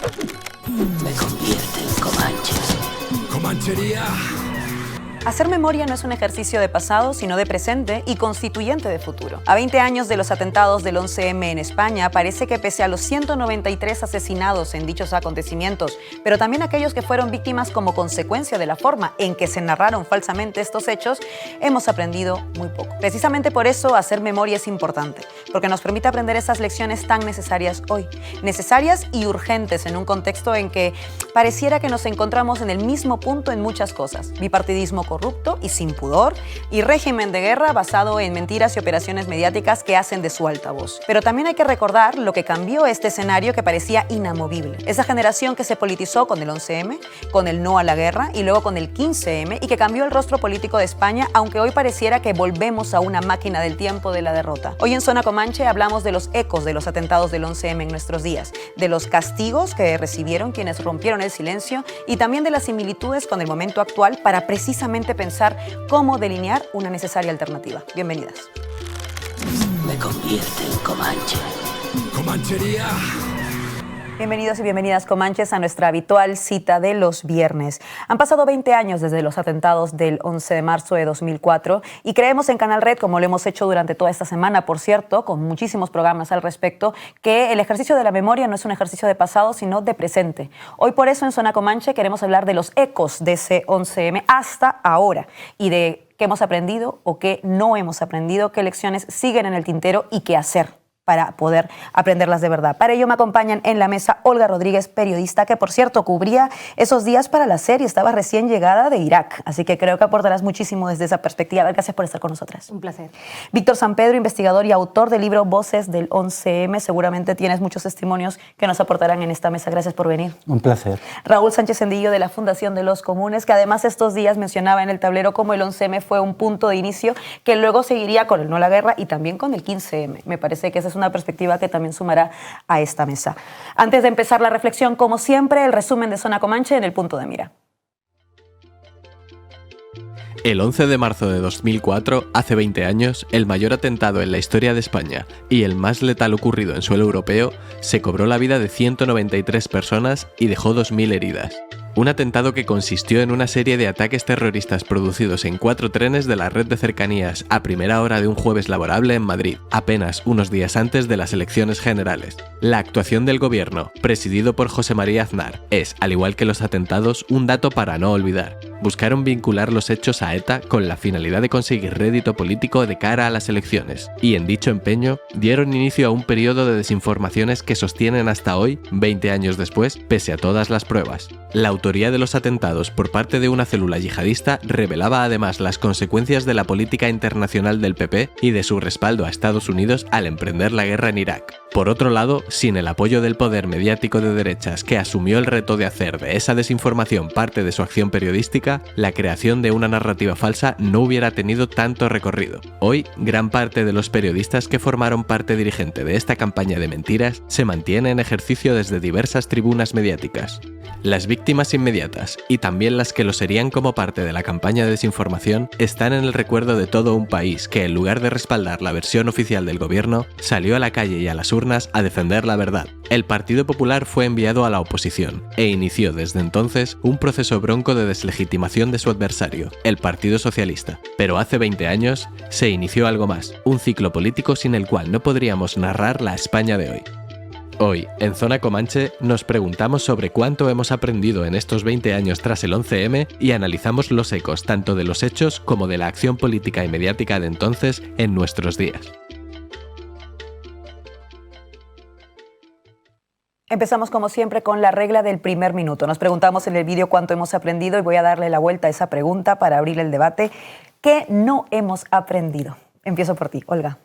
Me convierte en Comanche. Comanchería. Hacer memoria no es un ejercicio de pasado, sino de presente y constituyente de futuro. A 20 años de los atentados del 11M en España, parece que pese a los 193 asesinados en dichos acontecimientos, pero también aquellos que fueron víctimas como consecuencia de la forma en que se narraron falsamente estos hechos, hemos aprendido muy poco. Precisamente por eso hacer memoria es importante, porque nos permite aprender esas lecciones tan necesarias hoy. Necesarias y urgentes en un contexto en que pareciera que nos encontramos en el mismo punto en muchas cosas. Bipartidismo corrupto y sin pudor, y régimen de guerra basado en mentiras y operaciones mediáticas que hacen de su altavoz. Pero también hay que recordar lo que cambió este escenario que parecía inamovible. Esa generación que se politizó con el 11M, con el no a la guerra y luego con el 15M y que cambió el rostro político de España, aunque hoy pareciera que volvemos a una máquina del tiempo de la derrota. Hoy en Zona Comanche hablamos de los ecos de los atentados del 11M en nuestros días, de los castigos que recibieron quienes rompieron el silencio y también de las similitudes con el momento actual para precisamente pensar cómo delinear una necesaria alternativa. Bienvenidas. Me convierte en Comanche. Comanchería. Bienvenidos y bienvenidas, Comanches, a nuestra habitual cita de los viernes. Han pasado 20 años desde los atentados del 11 de marzo de 2004 y creemos en Canal Red, como lo hemos hecho durante toda esta semana, por cierto, con muchísimos programas al respecto, que el ejercicio de la memoria no es un ejercicio de pasado, sino de presente. Hoy por eso en Zona Comanche queremos hablar de los ecos de ese 11M hasta ahora y de qué hemos aprendido o qué no hemos aprendido, qué lecciones siguen en el tintero y qué hacer para poder aprenderlas de verdad. Para ello me acompañan en la mesa Olga Rodríguez, periodista, que por cierto cubría esos días para la serie, estaba recién llegada de Irak, así que creo que aportarás muchísimo desde esa perspectiva. Gracias por estar con nosotras. Un placer. Víctor San Pedro, investigador y autor del libro Voces del 11M, seguramente tienes muchos testimonios que nos aportarán en esta mesa. Gracias por venir. Un placer. Raúl Sánchez Endillo, de la Fundación de los Comunes, que además estos días mencionaba en el tablero cómo el 11M fue un punto de inicio que luego seguiría con el no a la guerra y también con el 15M. Me parece que esa es una perspectiva que también sumará a esta mesa. Antes de empezar la reflexión, como siempre, el resumen de Zona Comanche en el punto de mira. El 11 de marzo de 2004, hace 20 años, el mayor atentado en la historia de España y el más letal ocurrido en suelo europeo, se cobró la vida de 193 personas y dejó 2.000 heridas. Un atentado que consistió en una serie de ataques terroristas producidos en 4 trenes de la red de cercanías a primera hora de un jueves laborable en Madrid, apenas unos días antes de las elecciones generales. La actuación del gobierno, presidido por José María Aznar, es, al igual que los atentados, un dato para no olvidar. Buscaron vincular los hechos a ETA con la finalidad de conseguir rédito político de cara a las elecciones, y en dicho empeño dieron inicio a un periodo de desinformaciones que sostienen hasta hoy, 20 años después, pese a todas las pruebas. La autoría de los atentados por parte de una célula yihadista revelaba además las consecuencias de la política internacional del PP y de su respaldo a Estados Unidos al emprender la guerra en Irak. Por otro lado, sin el apoyo del poder mediático de derechas que asumió el reto de hacer de esa desinformación parte de su acción periodística, la creación de una narrativa falsa no hubiera tenido tanto recorrido. Hoy, gran parte de los periodistas que formaron parte dirigente de esta campaña de mentiras se mantiene en ejercicio desde diversas tribunas mediáticas. Las víctimas inmediatas, y también las que lo serían como parte de la campaña de desinformación, están en el recuerdo de todo un país que, en lugar de respaldar la versión oficial del gobierno, salió a la calle y a las urnas a defender la verdad. El Partido Popular fue enviado a la oposición, e inició desde entonces un proceso bronco de deslegitimación de su adversario, el Partido Socialista. Pero hace 20 años se inició algo más, un ciclo político sin el cual no podríamos narrar la España de hoy. Hoy, en Zona Comanche, nos preguntamos sobre cuánto hemos aprendido en estos 20 años tras el 11M y analizamos los ecos tanto de los hechos como de la acción política y mediática de entonces en nuestros días. Empezamos como siempre con la regla del primer minuto. Nos preguntamos en el vídeo cuánto hemos aprendido y voy a darle la vuelta a esa pregunta para abrir el debate. ¿Qué no hemos aprendido? Empiezo por ti, Olga.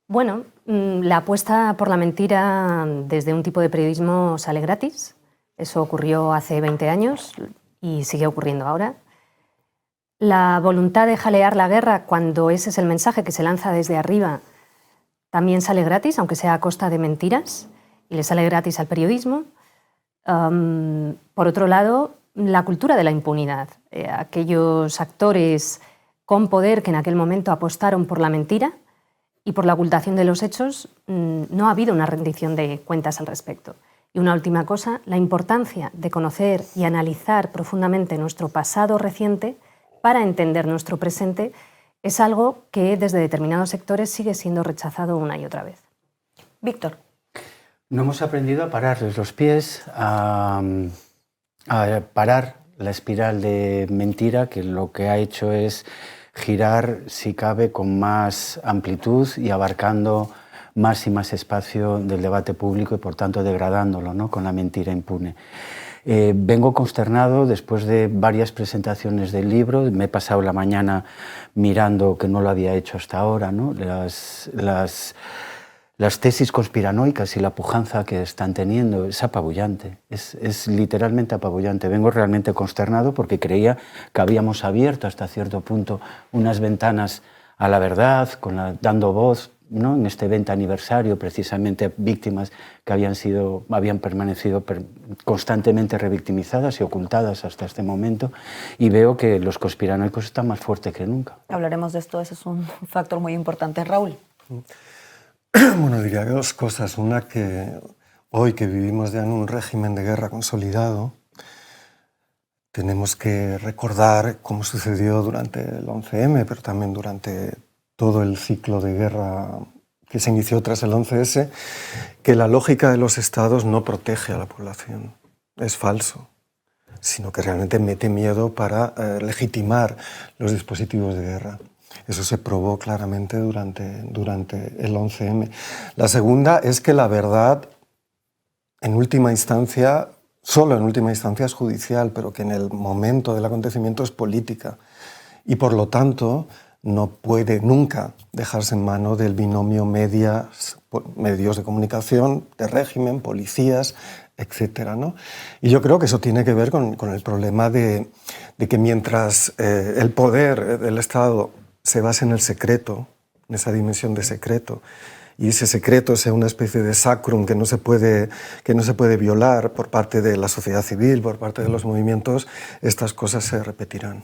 Bueno, la apuesta por la mentira desde un tipo de periodismo sale gratis. Eso ocurrió hace 20 años y sigue ocurriendo ahora. La voluntad de jalear la guerra cuando ese es el mensaje que se lanza desde arriba también sale gratis, aunque sea a costa de mentiras, y le sale gratis al periodismo. Por otro lado, la cultura de la impunidad. Aquellos actores con poder que en aquel momento apostaron por la mentira y por la ocultación de los hechos, no ha habido una rendición de cuentas al respecto. Y una última cosa, la importancia de conocer y analizar profundamente nuestro pasado reciente para entender nuestro presente es algo que desde determinados sectores sigue siendo rechazado una y otra vez. Víctor. No hemos aprendido a pararles los pies, a parar la espiral de mentira, que lo que ha hecho es girar, si cabe, con más amplitud y abarcando más y más espacio del debate público y, por tanto, degradándolo, ¿no?, con la mentira impune. Vengo consternado después de varias presentaciones del libro. Me he pasado la mañana mirando, que no lo había hecho hasta ahora, ¿no?, las tesis conspiranoicas y la pujanza que están teniendo. Es apabullante, es literalmente apabullante. Vengo realmente consternado porque creía que habíamos abierto hasta cierto punto unas ventanas a la verdad, dando voz, ¿no?, en este 20 aniversario, precisamente a víctimas que habían permanecido constantemente revictimizadas y ocultadas hasta este momento, y veo que los conspiranoicos están más fuertes que nunca. Hablaremos de esto, ese es un factor muy importante. Raúl. Bueno, diría que dos cosas. Una, que hoy que vivimos ya en un régimen de guerra consolidado, tenemos que recordar cómo sucedió durante el 11M, pero también durante todo el ciclo de guerra que se inició tras el 11S, que la lógica de los estados no protege a la población. Es falso, sino que realmente mete miedo para legitimar los dispositivos de guerra. Eso se probó claramente durante el 11M. La segunda es que la verdad, en última instancia, solo en última instancia es judicial, pero que en el momento del acontecimiento es política. Y por lo tanto, no puede nunca dejarse en mano del binomio medios de comunicación, de régimen, policías, etcétera, ¿no? Y yo creo que eso tiene que ver con el problema de que mientras el poder del Estado se basa en el secreto, en esa dimensión de secreto, y ese secreto sea una especie de sacrum que no se puede violar por parte de la sociedad civil, por parte de los movimientos, estas cosas se repetirán.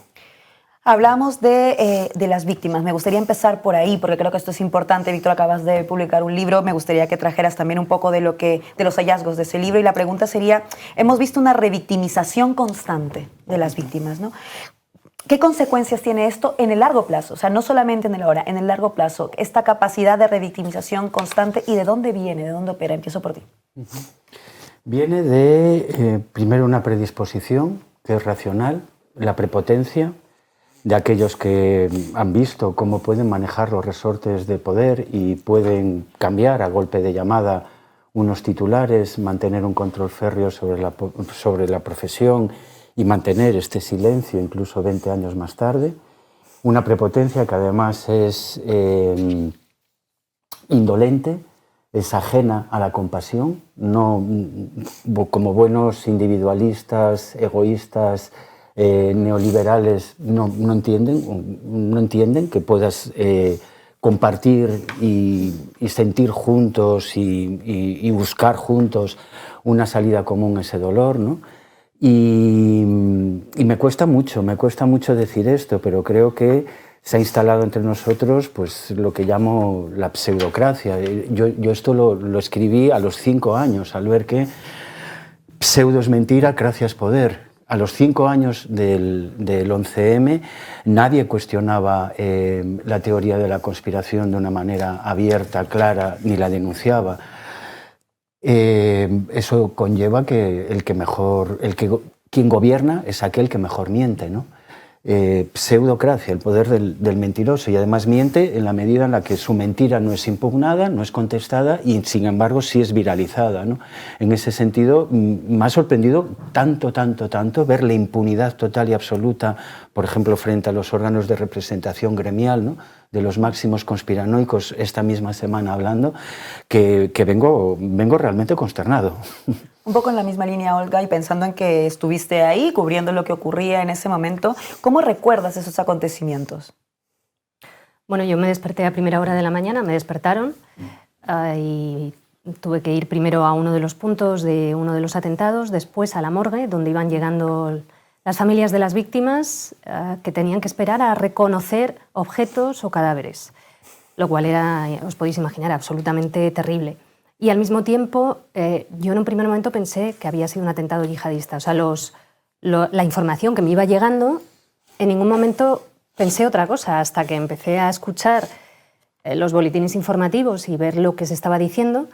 Hablamos de las víctimas. Me gustaría empezar por ahí, porque creo que esto es importante. Víctor, acabas de publicar un libro. Me gustaría que trajeras también un poco de los hallazgos de ese libro. Y la pregunta sería, hemos visto una revictimización constante de las víctimas, ¿no? ¿Qué consecuencias tiene esto en el largo plazo? O sea, no solamente en el ahora, en el largo plazo. Esta capacidad de revictimización constante, ¿y de dónde viene? ¿De dónde opera? Empiezo por ti. Viene de, primero, una predisposición que es racional, la prepotencia de aquellos que han visto cómo pueden manejar los resortes de poder y pueden cambiar a golpe de llamada unos titulares, mantener un control férreo sobre la profesión y mantener este silencio incluso 20 años más tarde. Una prepotencia que además es indolente, es ajena a la compasión, no, como buenos individualistas, egoístas, neoliberales no entienden que puedas compartir y sentir juntos y buscar juntos una salida común a ese dolor, ¿no? Y me cuesta mucho decir esto, pero creo que se ha instalado entre nosotros pues, lo que llamo la pseudocracia. Yo esto lo escribí a los 5 años, al ver que pseudo es mentira, cracia es poder. A los 5 años del 11M nadie cuestionaba la teoría de la conspiración de una manera abierta, clara, ni la denunciaba. Eso conlleva que quien gobierna es aquel que mejor miente, ¿no? Pseudocracia, el poder del mentiroso, y además miente en la medida en la que su mentira no es impugnada, no es contestada y sin embargo sí es viralizada, ¿no? En ese sentido me ha sorprendido tanto ver la impunidad total y absoluta, por ejemplo, frente a los órganos de representación gremial, ¿no?, de los máximos conspiranoicos esta misma semana hablando, que vengo realmente consternado. Un poco en la misma línea, Olga, y pensando en que estuviste ahí cubriendo lo que ocurría en ese momento, ¿cómo recuerdas esos acontecimientos? Bueno, yo me desperté a primera hora de la mañana, me despertaron y tuve que ir primero a uno de los puntos de uno de los atentados, después a la morgue, donde iban llegando las familias de las víctimas que tenían que esperar a reconocer objetos o cadáveres, lo cual era, os podéis imaginar, absolutamente terrible. y al mismo tiempo yo en un primer momento pensé que había sido un atentado yihadista. O sea, la información que me iba llegando, en ningún momento pensé otra cosa, hasta que empecé a escuchar los boletines informativos y ver lo que se estaba diciendo.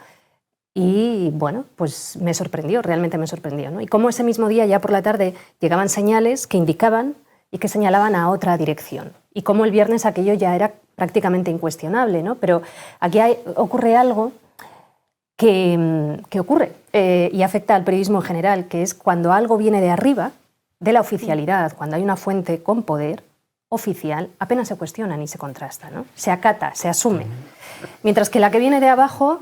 Y bueno, pues me sorprendió, realmente me sorprendió, ¿no? Y cómo ese mismo día, ya por la tarde, llegaban señales que indicaban y que señalaban a otra dirección. Y cómo el viernes aquello ya era prácticamente incuestionable, ¿no? Pero aquí ocurre algo que ocurre y afecta al periodismo en general, que es cuando algo viene de arriba, de la oficialidad, cuando hay una fuente con poder oficial, apenas se cuestiona ni se contrasta, ¿no? Se acata, se asume. Mientras que la que viene de abajo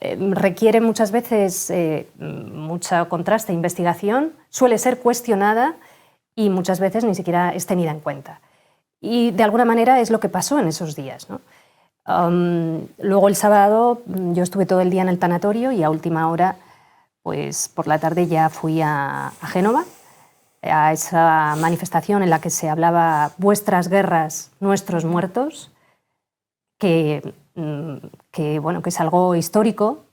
requiere muchas veces mucho contraste e investigación, suele ser cuestionada y muchas veces ni siquiera es tenida en cuenta. Y de alguna manera es lo que pasó en esos días, ¿no? Luego el sábado yo estuve todo el día en el tanatorio y a última hora, pues por la tarde ya fui a Génova, a esa manifestación en la que se hablaba vuestras guerras, nuestros muertos, que es algo histórico.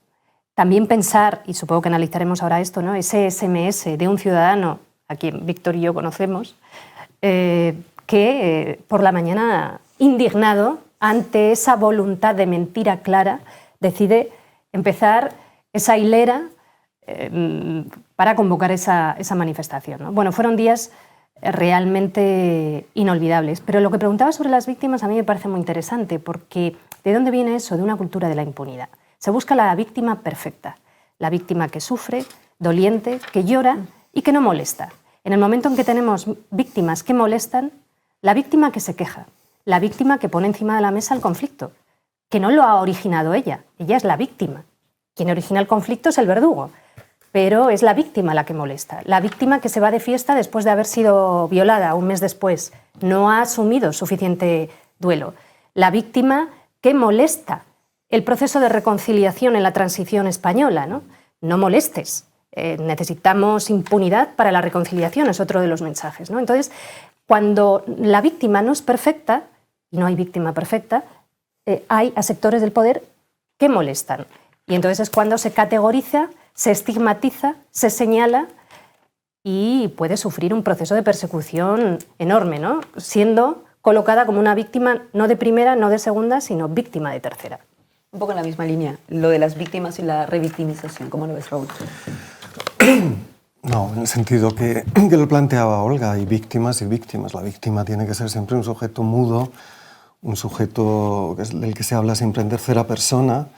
También pensar, y supongo que analizaremos ahora esto, ¿no? Ese SMS de un ciudadano, a quien Víctor y yo conocemos, que por la mañana, indignado ante esa voluntad de mentira clara, decide empezar esa hilera para convocar esa manifestación, ¿no? Bueno, fueron días realmente inolvidables. Pero lo que preguntaba sobre las víctimas a mí me parece muy interesante, porque ¿de dónde viene eso? De una cultura de la impunidad. Se busca la víctima perfecta, la víctima que sufre, doliente, que llora y que no molesta. En el momento en que tenemos víctimas que molestan, la víctima que se queja, la víctima que pone encima de la mesa el conflicto, que no lo ha originado ella es la víctima. Quien origina el conflicto es el verdugo, pero es la víctima la que molesta. La víctima que se va de fiesta después de haber sido violada un mes después, no ha asumido suficiente duelo. La víctima que molesta el proceso de reconciliación en la transición española, ¿no? No molestes, necesitamos impunidad para la reconciliación, es otro de los mensajes, ¿no? Entonces, cuando la víctima no es perfecta, y no hay víctima perfecta, hay a sectores del poder que molestan. Y entonces es cuando se categoriza, se estigmatiza, se señala y puede sufrir un proceso de persecución enorme, ¿no? Siendo colocada como una víctima no de primera, no de segunda, sino víctima de tercera. Un poco en la misma línea, lo de las víctimas y la revictimización. ¿Cómo lo ves, Raúl? No, en el sentido que lo planteaba Olga, hay víctimas y víctimas. La víctima tiene que ser siempre un sujeto mudo, un sujeto del que se habla siempre en tercera persona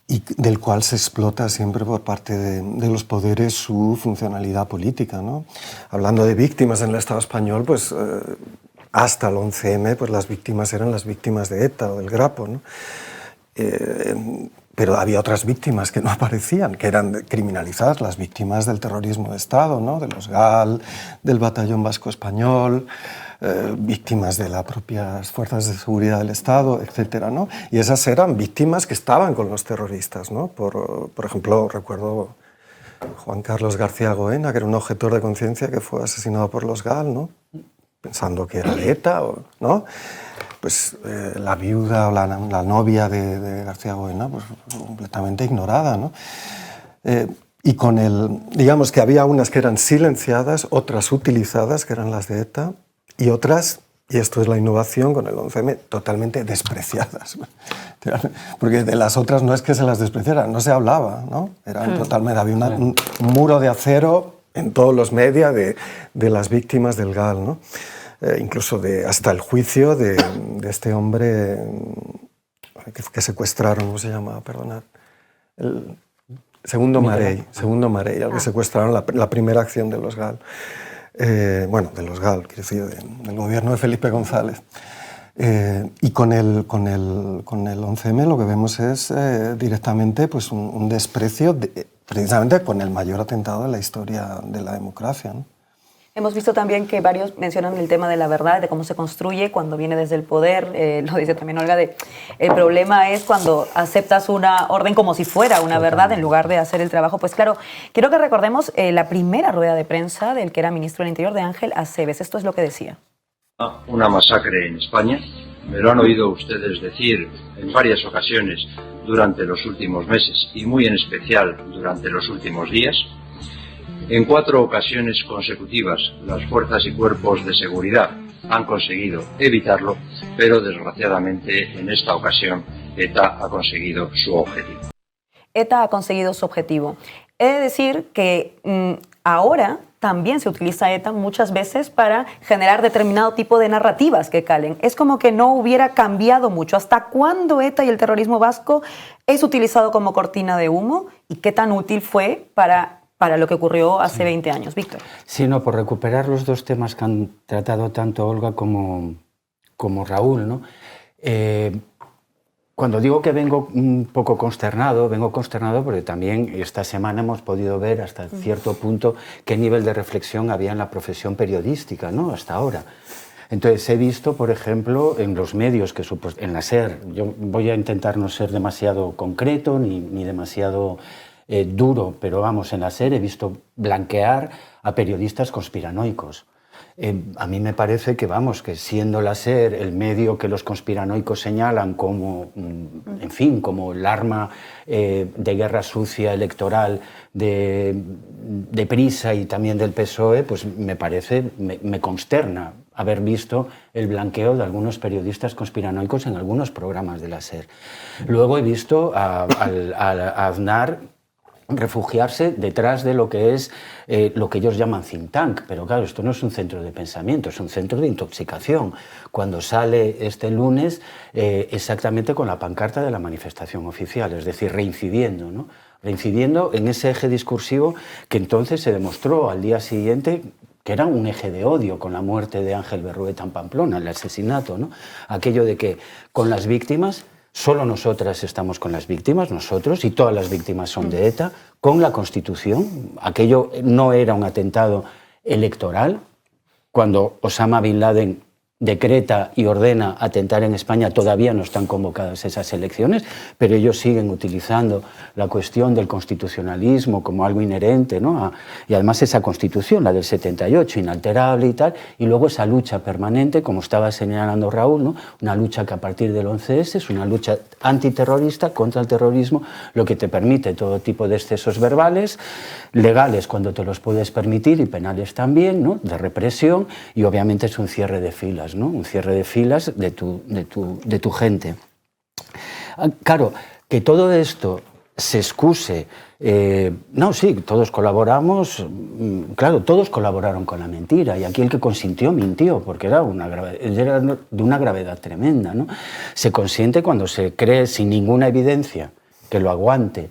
y del cual se explota siempre por parte de los poderes su funcionalidad política, ¿no? Hablando de víctimas en el Estado español, pues hasta el 11M, pues las víctimas eran las víctimas de ETA o del Grapo, ¿no? Pero había otras víctimas que no aparecían, que eran criminalizadas, las víctimas del terrorismo de Estado, ¿no? De los GAL, del Batallón Vasco Español, víctimas de las propias fuerzas de seguridad del Estado, etcétera, ¿no? Y esas eran víctimas que estaban con los terroristas, ¿no? Por ejemplo, recuerdo Juan Carlos García Goena, que era un objetor de conciencia que fue asesinado por los GAL, ¿no? Pensando que era de ETA, ¿no? Pues la viuda o la novia de García Goena, pues completamente ignorada, ¿no? Y con digamos que había unas que eran silenciadas, otras utilizadas, que eran las de ETA, y otras, y esto es la innovación con el 11M, totalmente despreciadas. Porque de las otras no es que se las despreciara, no se hablaba, ¿no? Eran totalmente, había un muro de acero en todos los medios de las víctimas del GAL, ¿no? Incluso hasta el juicio de este hombre que secuestraron, ¿cómo se llama? Perdonad. Segundo Marey, al que secuestraron la primera acción de los GAL. Bueno, de los GAL, quiero decir, del gobierno de Felipe González. Y con el 11M lo que vemos es directamente pues, un desprecio precisamente con el mayor atentado de la historia de la democracia, ¿no? Hemos visto también que varios mencionan el tema de la verdad, de cómo se construye cuando viene desde el poder. Lo dice también Olga, el problema es cuando aceptas una orden como si fuera una verdad en lugar de hacer el trabajo. Pues claro, quiero que recordemos la primera rueda de prensa del que era ministro del Interior, de Ángel Acebes. Esto es lo que decía. Una masacre en España. Me lo han oído ustedes decir en varias ocasiones durante los últimos meses y muy en especial durante los últimos días. En 4 ocasiones consecutivas las fuerzas y cuerpos de seguridad han conseguido evitarlo, pero desgraciadamente en esta ocasión ETA ha conseguido su objetivo. ETA ha conseguido su objetivo. He de decir que ahora también se utiliza ETA muchas veces para generar determinado tipo de narrativas que calen. Es como que no hubiera cambiado mucho. ¿Hasta cuándo ETA y el terrorismo vasco es utilizado como cortina de humo? ¿Y qué tan útil fue para lo que ocurrió hace 20 años? Víctor. Sí, no, por recuperar los dos temas que han tratado tanto Olga como Raúl, ¿no? Cuando digo que vengo un poco consternado, vengo consternado porque también esta semana hemos podido ver hasta cierto punto qué nivel de reflexión había en la profesión periodística, ¿no? Hasta ahora. Entonces he visto, por ejemplo, en los medios, en la SER, yo voy a intentar no ser demasiado concreto ni demasiado duro, pero vamos, en la SER he visto blanquear a periodistas conspiranoicos. A mí me parece que, vamos, que siendo la SER el medio que los conspiranoicos señalan como, en fin, como el arma de guerra sucia electoral de Prisa y también del PSOE, pues me parece, me consterna haber visto el blanqueo de algunos periodistas conspiranoicos en algunos programas de la SER. Luego he visto a Aznar refugiarse detrás de lo que es lo que ellos llaman think tank, pero claro, esto no es un centro de pensamiento, es un centro de intoxicación. Cuando sale este lunes exactamente con la pancarta de la manifestación oficial, es decir, reincidiendo, ¿no? Reincidiendo en ese eje discursivo que entonces se demostró al día siguiente que era un eje de odio con la muerte de Ángel Berrueta en Pamplona, el asesinato, ¿no? Aquello de que con las víctimas, solo nosotras estamos con las víctimas, nosotros, y todas las víctimas son de ETA, con la Constitución. Aquello no era un atentado electoral. Cuando Osama Bin Laden decreta y ordena atentar en España, todavía no están convocadas esas elecciones, pero ellos siguen utilizando la cuestión del constitucionalismo como algo inherente, ¿no? Y además esa Constitución, la del 78, inalterable y tal, y luego esa lucha permanente, como estaba señalando Raúl, ¿no? Una lucha que a partir del 11S es una lucha antiterrorista contra el terrorismo, lo que te permite todo tipo de excesos verbales, legales cuando te los puedes permitir y penales también, ¿no? De represión, y obviamente es un cierre de filas, ¿no? Un cierre de filas de tu gente. Claro, que todo esto se excuse. No, sí, todos colaboramos, claro, todos colaboraron con la mentira, y aquí el que consintió mintió, porque era de una gravedad tremenda, ¿no? Se consiente cuando se cree sin ninguna evidencia que lo aguante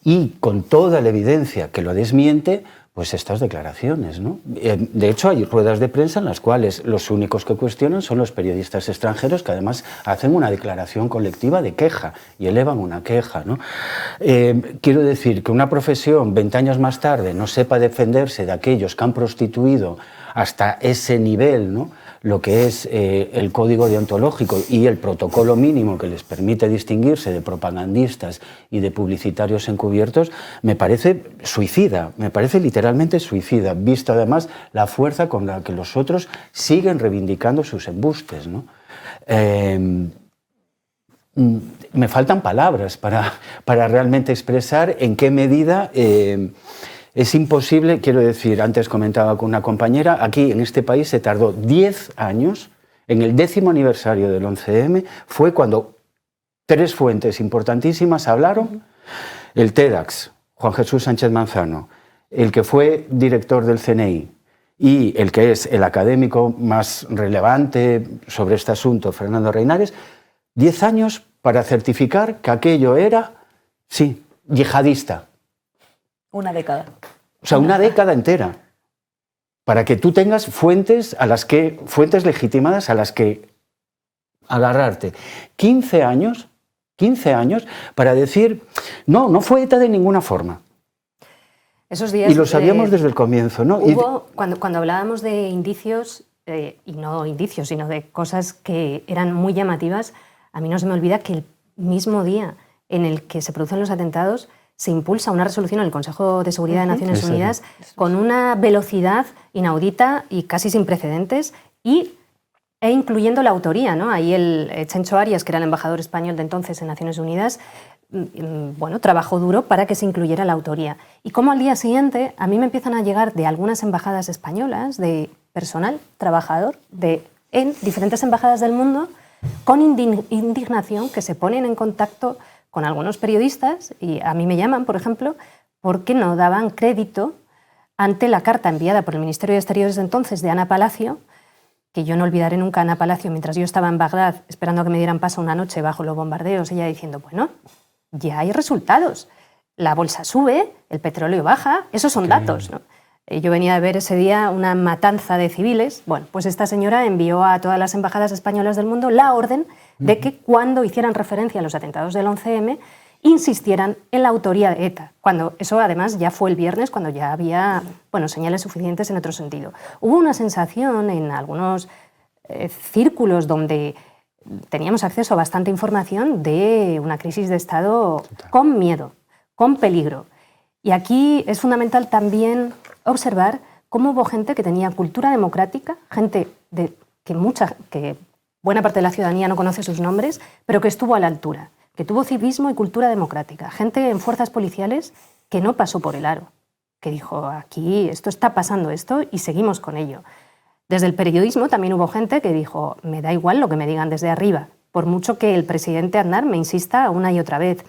y con toda la evidencia que lo desmiente, pues estas declaraciones, ¿no? De hecho, hay ruedas de prensa en las cuales los únicos que cuestionan son los periodistas extranjeros, que además hacen una declaración colectiva de queja y elevan una queja, ¿no? Quiero decir que una profesión 20 años más tarde no sepa defenderse de aquellos que han prostituido hasta ese nivel, ¿no? Lo que es el código deontológico y el protocolo mínimo que les permite distinguirse de propagandistas y de publicitarios encubiertos, me parece suicida, me parece literalmente suicida, visto además la fuerza con la que los otros siguen reivindicando sus embustes, ¿no? Me faltan palabras para realmente expresar en qué medida es imposible. Quiero decir, antes comentaba con una compañera, aquí en este país se tardó 10 años, en el 10º aniversario del 11M, fue cuando 3 fuentes importantísimas hablaron, el TEDx, Juan Jesús Sánchez Manzano, el que fue director del CNI y el que es el académico más relevante sobre este asunto, Fernando Reinares, 10 años para certificar que aquello era, sí, yihadista. Una década. O sea, una década entera. Para que tú tengas fuentes legitimadas a las que agarrarte. 15 años para decir, no fue ETA de ninguna forma. Esos días, y lo sabíamos desde el comienzo, ¿no? Cuando hablábamos de indicios, y no indicios, sino de cosas que eran muy llamativas, a mí no se me olvida que el mismo día en el que se producen los atentados se impulsa una resolución en el Consejo de Seguridad de Naciones Unidas con una velocidad inaudita y casi sin precedentes, y e incluyendo la autoría, ¿no? Ahí el Chencho Arias, que era el embajador español de entonces en Naciones Unidas, bueno, trabajó duro para que se incluyera la autoría. Y como al día siguiente a mí me empiezan a llegar de algunas embajadas españolas, de personal, trabajador, en diferentes embajadas del mundo, con indignación, que se ponen en contacto con algunos periodistas, y a mí me llaman, por ejemplo, porque no daban crédito ante la carta enviada por el Ministerio de Exteriores de entonces de Ana Palacio, que yo no olvidaré nunca a Ana Palacio, mientras yo estaba en Bagdad esperando a que me dieran paso una noche bajo los bombardeos, ella diciendo, bueno, ya hay resultados, la bolsa sube, el petróleo baja, esos son datos, ¿no? Yo venía a ver ese día una matanza de civiles. Bueno, pues esta señora envió a todas las embajadas españolas del mundo la orden de que cuando hicieran referencia a los atentados del 11M insistieran en la autoría de ETA, cuando eso además ya fue el viernes, cuando ya había, bueno, señales suficientes en otro sentido. Hubo una sensación en algunos círculos donde teníamos acceso a bastante información de una crisis de Estado con miedo, con peligro. Y aquí es fundamental también observar cómo hubo gente que tenía cultura democrática, gente que buena parte de la ciudadanía no conoce sus nombres, pero que estuvo a la altura, que tuvo civismo y cultura democrática, gente en fuerzas policiales que no pasó por el aro, que dijo, aquí esto está pasando esto y seguimos con ello. Desde el periodismo también hubo gente que dijo, me da igual lo que me digan desde arriba, por mucho que el presidente Aznar me insista una y otra vez.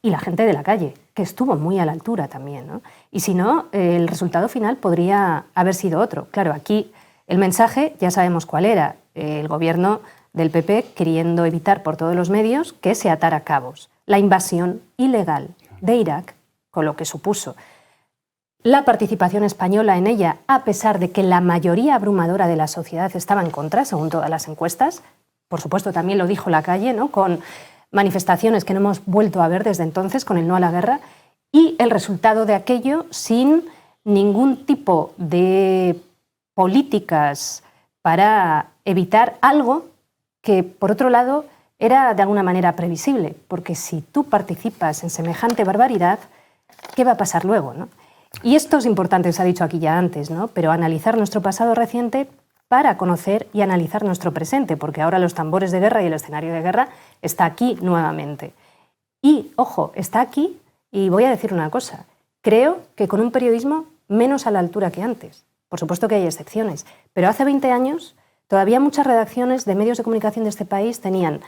Y la gente de la calle, que estuvo muy a la altura también, ¿no? Y si no, el resultado final podría haber sido otro. Claro, aquí el mensaje ya sabemos cuál era. El gobierno del PP queriendo evitar por todos los medios que se atara cabos. La invasión ilegal de Irak, con lo que supuso la participación española en ella, a pesar de que la mayoría abrumadora de la sociedad estaba en contra, según todas las encuestas. Por supuesto, también lo dijo la calle, ¿no? Con manifestaciones que no hemos vuelto a ver desde entonces, con el no a la guerra, y el resultado de aquello sin ningún tipo de políticas para evitar algo que, por otro lado, era de alguna manera previsible, porque si tú participas en semejante barbaridad, ¿qué va a pasar luego, ¿no? Y esto es importante, se ha dicho aquí ya antes, ¿no? Pero analizar nuestro pasado reciente para conocer y analizar nuestro presente, porque ahora los tambores de guerra y el escenario de guerra está aquí nuevamente. Y, ojo, está aquí, y voy a decir una cosa, creo que con un periodismo menos a la altura que antes. Por supuesto que hay excepciones, pero hace 20 años todavía muchas redacciones de medios de comunicación de este país tenían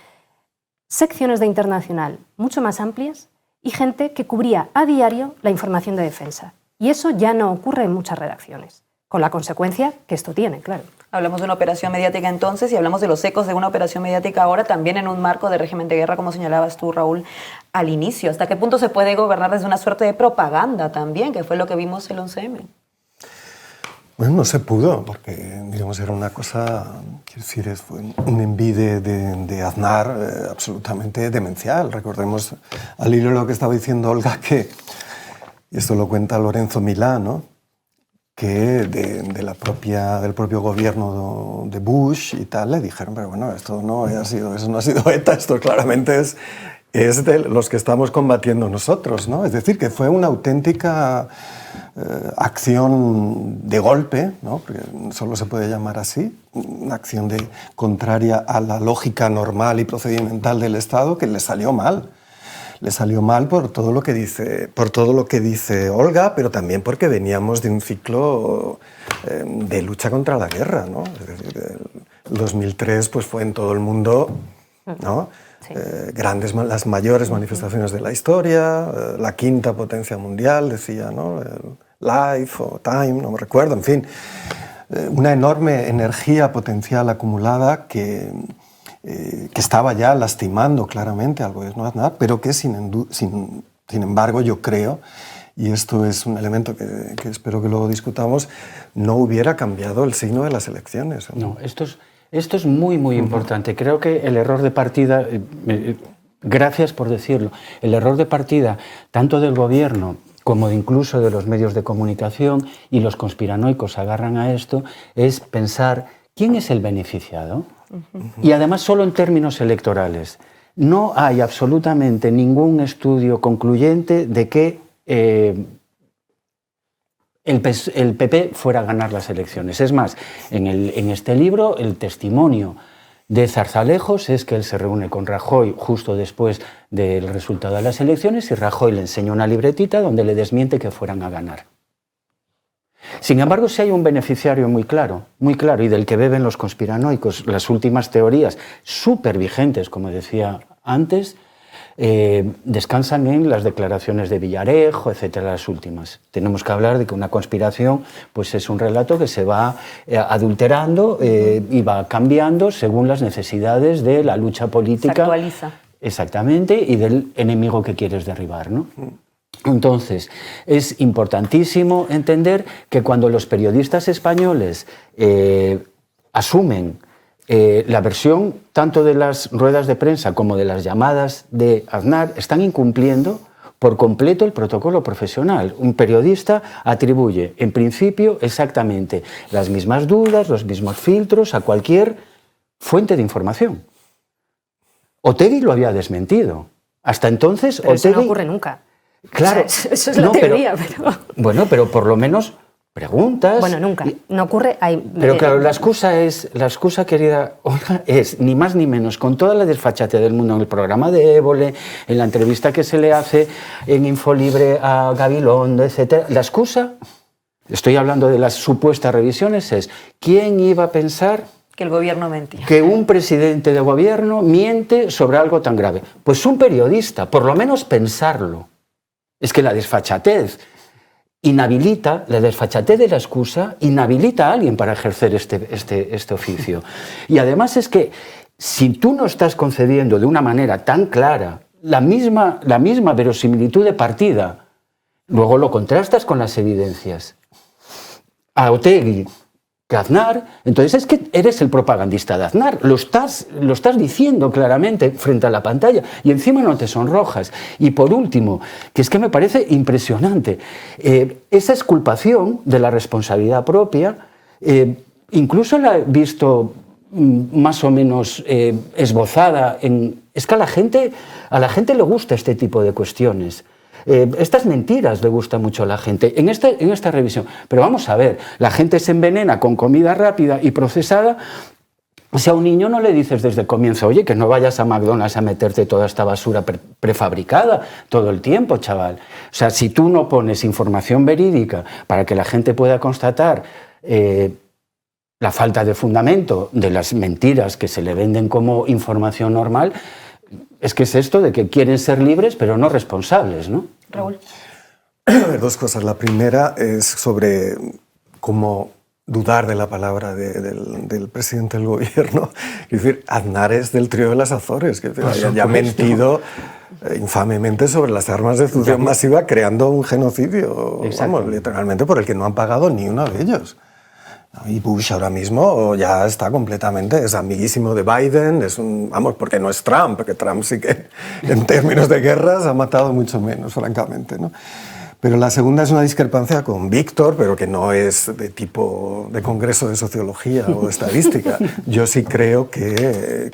secciones de internacional mucho más amplias y gente que cubría a diario la información de defensa. Y eso ya no ocurre en muchas redacciones, con la consecuencia que esto tiene, claro. Hablamos de una operación mediática entonces y hablamos de los ecos de una operación mediática ahora, también en un marco de régimen de guerra, como señalabas tú, Raúl, al inicio. ¿Hasta qué punto se puede gobernar desde una suerte de propaganda también, que fue lo que vimos el 11M? Bueno, no se pudo, porque digamos, era una cosa, quiero decir, fue un envide de Aznar absolutamente demencial. Recordemos al hilo de lo que estaba diciendo Olga, que, y esto lo cuenta Lorenzo Milá, ¿no? Que del propio gobierno de Bush y tal, le dijeron, pero bueno, eso no ha sido ETA, esto claramente es de los que estamos combatiendo nosotros, ¿no? Es decir, que fue una auténtica acción de golpe, ¿no? Porque solo se puede llamar así, una acción contraria a la lógica normal y procedimental del Estado, que le salió mal. Le salió mal por todo lo que dice Olga, pero también porque veníamos de un ciclo de lucha contra la guerra, ¿no? Es decir, el 2003 pues, fue en todo el mundo, ¿no? Sí. Las mayores manifestaciones de la historia, la quinta potencia mundial, decía, ¿no? Life o Time, no me recuerdo, en fin. Una enorme energía potencial acumulada que estaba ya lastimando claramente al gobierno de Aznar, pero que sin embargo yo creo, y esto es un elemento que espero que luego discutamos, no hubiera cambiado el signo de las elecciones. No, esto es muy, muy importante. Creo que el error de partida, gracias por decirlo, el error de partida tanto del gobierno como incluso de los medios de comunicación, y los conspiranoicos agarran a esto, es pensar quién es el beneficiado. Y además solo en términos electorales. No hay absolutamente ningún estudio concluyente de que el PP fuera a ganar las elecciones. Es más, en este libro el testimonio de Zarzalejos es que él se reúne con Rajoy justo después del resultado de las elecciones y Rajoy le enseña una libretita donde le desmiente que fueran a ganar. Sin embargo, sí hay un beneficiario muy claro, y del que beben los conspiranoicos. Las últimas teorías súper vigentes, como decía antes, descansan en las declaraciones de Villarejo, etcétera, las últimas. Tenemos que hablar de que una conspiración pues es un relato que se va adulterando y va cambiando según las necesidades de la lucha política. Se actualiza. Exactamente, y del enemigo que quieres derribar, ¿no? Entonces, es importantísimo entender que cuando los periodistas españoles asumen la versión tanto de las ruedas de prensa como de las llamadas de Aznar, están incumpliendo por completo el protocolo profesional. Un periodista atribuye, en principio, exactamente las mismas dudas, los mismos filtros a cualquier fuente de información. Otegi lo había desmentido. Hasta entonces, pero Otegi... eso no ocurre nunca. Claro. O sea, eso es la teoría, pero... Bueno, pero por lo menos preguntas... Bueno, nunca. No ocurre... Pero claro, la excusa, querida Olga, es ni más ni menos, con toda la desfachatez del mundo en el programa de Évole, en la entrevista que se le hace en Infolibre a Gabilondo, etc. La excusa, estoy hablando de las supuestas revisiones, es ¿quién iba a pensar que el gobierno mentía? Que un presidente de gobierno miente sobre algo tan grave. Pues un periodista, por lo menos pensarlo. Es que la desfachatez inhabilita, la desfachatez de la excusa inhabilita a alguien para ejercer este oficio. Y además es que si tú no estás concediendo de una manera tan clara la misma verosimilitud de partida, luego lo contrastas con las evidencias. A Otegi, que Aznar, entonces es que eres el propagandista de Aznar, lo estás diciendo claramente frente a la pantalla y encima no te sonrojas. Y por último, que es que me parece impresionante, esa exculpación de la responsabilidad propia, incluso la he visto más o menos esbozada es que a la gente le gusta este tipo de cuestiones. Estas mentiras le gustan mucho a la gente en esta revisión. Pero vamos a ver, la gente se envenena con comida rápida y procesada. Si a un niño no le dices desde el comienzo, oye, que no vayas a McDonald's a meterte toda esta basura prefabricada todo el tiempo, chaval. O sea, si tú no pones información verídica para que la gente pueda constatar la falta de fundamento de las mentiras que se le venden como información normal, es que es esto de que quieren ser libres pero no responsables, ¿no? Raúl. A ver, dos cosas. La primera es sobre cómo dudar de la palabra del presidente del gobierno. Es decir, Aznar es del trío de las Azores, que ya ha mentido infamemente sobre las armas de destrucción masiva, creando un genocidio, vamos, literalmente, por el que no han pagado ni uno de ellos. Y Bush ahora mismo ya está completamente, es amiguísimo de Biden, vamos, porque no es Trump, porque Trump sí que en términos de guerras ha matado mucho menos, francamente, ¿no? Pero la segunda es una discrepancia con Víctor, pero que no es de tipo de congreso de sociología o de estadística. Yo sí creo que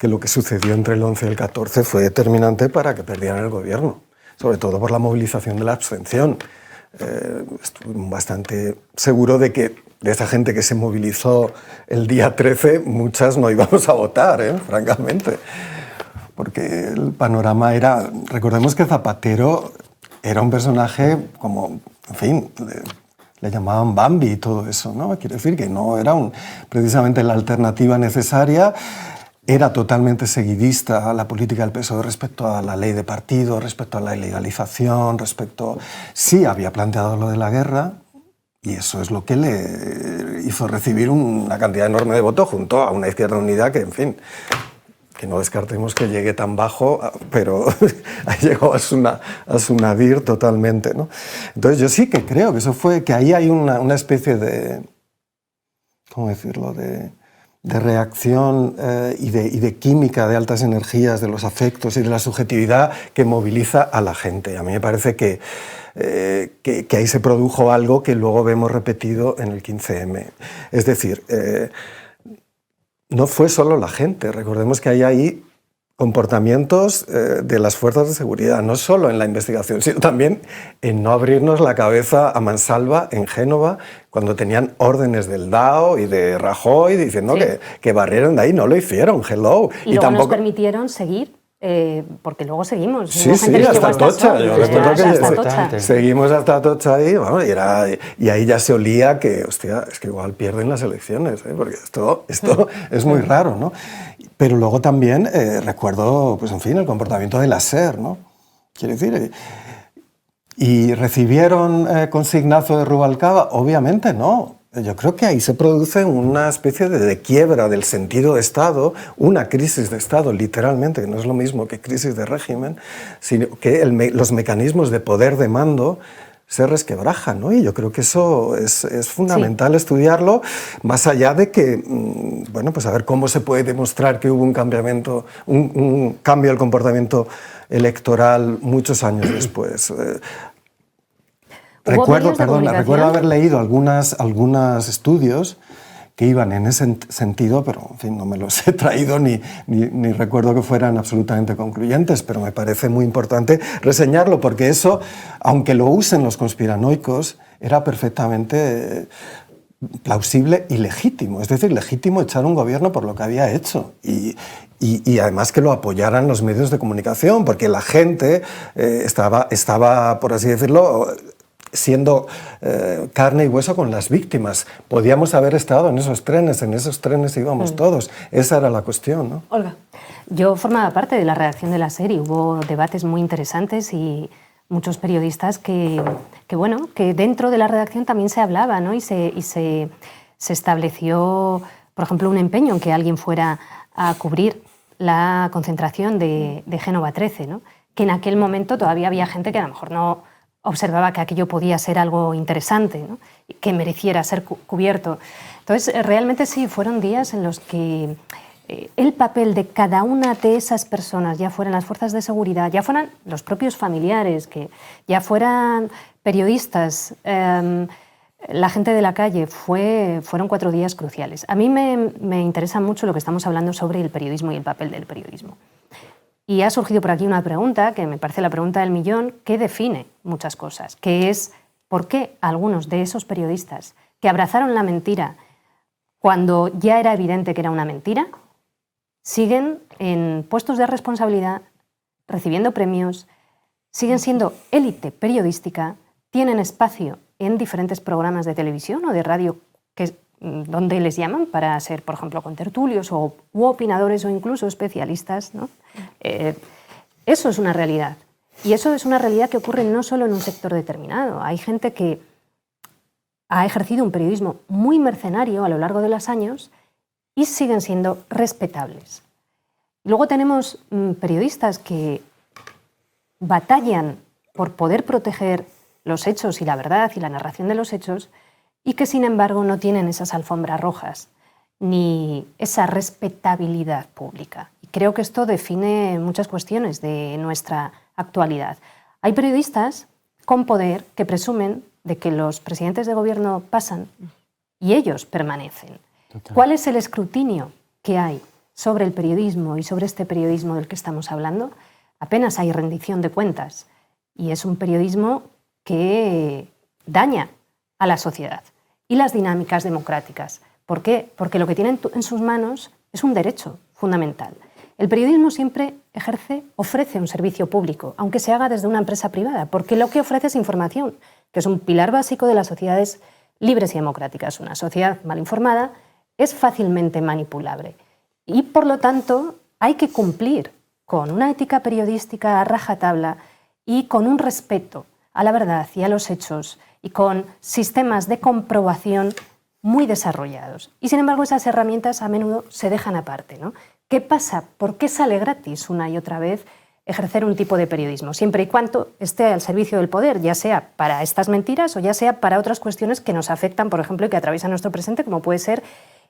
lo que sucedió entre el 11 y el 14 fue determinante para que perdieran el gobierno, sobre todo por la movilización de la abstención. Estoy bastante seguro de que de esa gente que se movilizó el día 13, muchas no íbamos a votar, francamente. Porque el panorama era... Recordemos que Zapatero era un personaje como, en fin, le llamaban Bambi y todo eso, ¿no? Quiere decir que no era precisamente la alternativa necesaria. Era totalmente seguidista a la política del PSOE respecto a la ley de partido, respecto a la ilegalización, sí había planteado lo de la guerra y eso es lo que le hizo recibir una cantidad enorme de votos junto a una Izquierda Unida que, en fin, que no descartemos que llegue tan bajo, pero ha llegado a su nadir totalmente, ¿no? Entonces yo sí que creo que eso fue, que ahí hay una especie de, ¿cómo decirlo?, de reacción y de química de altas energías, de los afectos y de la subjetividad que moviliza a la gente. A mí me parece que ahí se produjo algo que luego vemos repetido en el 15M. Es decir, no fue solo la gente. Recordemos que hay ahí comportamientos de las fuerzas de seguridad, no solo en la investigación, sino también en no abrirnos la cabeza a mansalva en Génova, cuando tenían órdenes del DAO y de Rajoy diciendo que barrieron de ahí. No lo hicieron, hello. Y luego tampoco nos permitieron seguir, porque luego seguimos. Sí, hasta Atocha. Yo recuerdo que seguimos hasta Atocha ahí, bueno, y ahí ya se olía que, hostia, es que igual pierden las elecciones, porque esto es muy raro, ¿no? Pero luego también recuerdo, pues en fin, el comportamiento de la SER, ¿no? Quiero decir, ¿y recibieron consignazo de Rubalcaba? Obviamente no. Yo creo que ahí se produce una especie de quiebra del sentido de Estado, una crisis de Estado, literalmente, que no es lo mismo que crisis de régimen, sino que los mecanismos de poder de mando se resquebrajan, ¿no? Y yo creo que eso es fundamental estudiarlo, más allá de que, bueno, pues a ver cómo se puede demostrar que hubo un cambio del comportamiento electoral muchos años después. Recuerdo haber leído algunos estudios que iban en ese sentido, pero en fin, no me los he traído ni recuerdo que fueran absolutamente concluyentes, pero me parece muy importante reseñarlo, porque eso, aunque lo usen los conspiranoicos, era perfectamente plausible y legítimo. Es decir, legítimo echar un gobierno por lo que había hecho y además que lo apoyaran los medios de comunicación, porque la gente estaba, por así decirlo, siendo carne y hueso con las víctimas. Podíamos haber estado en esos trenes íbamos todos. Esa era la cuestión, ¿no? Olga. Yo formaba parte de la redacción de la serie, hubo debates muy interesantes y muchos periodistas que dentro de la redacción también se hablaba, ¿no? y se estableció, por ejemplo, un empeño en que alguien fuera a cubrir la concentración de Génova 13, ¿no? Que en aquel momento todavía había gente que a lo mejor no observaba que aquello podía ser algo interesante, ¿no? Que mereciera ser cubierto. Entonces, realmente sí, fueron días en los que el papel de cada una de esas personas, ya fueran las fuerzas de seguridad, ya fueran los propios familiares, que ya fueran periodistas, la gente de la calle, fueron 4 días cruciales. A mí me interesa mucho lo que estamos hablando sobre el periodismo y el papel del periodismo. Y ha surgido por aquí una pregunta, que me parece la pregunta del millón, que define muchas cosas, que es ¿por qué algunos de esos periodistas que abrazaron la mentira cuando ya era evidente que era una mentira, siguen en puestos de responsabilidad, recibiendo premios, siguen siendo élite periodística, tienen espacio en diferentes programas de televisión o de radio donde les llaman para ser, por ejemplo, contertulios u opinadores o incluso especialistas, ¿no? Eso es una realidad. Y eso es una realidad que ocurre no solo en un sector determinado. Hay gente que ha ejercido un periodismo muy mercenario a lo largo de los años y siguen siendo respetables. Luego tenemos periodistas que batallan por poder proteger los hechos y la verdad y la narración de los hechos y que, sin embargo, no tienen esas alfombras rojas ni esa respetabilidad pública. Y creo que esto define muchas cuestiones de nuestra actualidad. Hay periodistas con poder que presumen de que los presidentes de gobierno pasan y ellos permanecen. Total. ¿Cuál es el escrutinio que hay sobre el periodismo y sobre este periodismo del que estamos hablando? Apenas hay rendición de cuentas y es un periodismo que daña a la sociedad y las dinámicas democráticas. ¿Por qué? Porque lo que tienen en sus manos es un derecho fundamental. El periodismo siempre ofrece un servicio público, aunque se haga desde una empresa privada, porque lo que ofrece es información, que es un pilar básico de las sociedades libres y democráticas. Una sociedad mal informada es fácilmente manipulable y, por lo tanto, hay que cumplir con una ética periodística a rajatabla y con un respeto a la verdad y a los hechos y con sistemas de comprobación muy desarrollados. Y, sin embargo, esas herramientas a menudo se dejan aparte, ¿no? ¿Qué pasa? ¿Por qué sale gratis una y otra vez ejercer un tipo de periodismo? Siempre y cuando esté al servicio del poder, ya sea para estas mentiras o ya sea para otras cuestiones que nos afectan, por ejemplo, y que atraviesan nuestro presente, como puede ser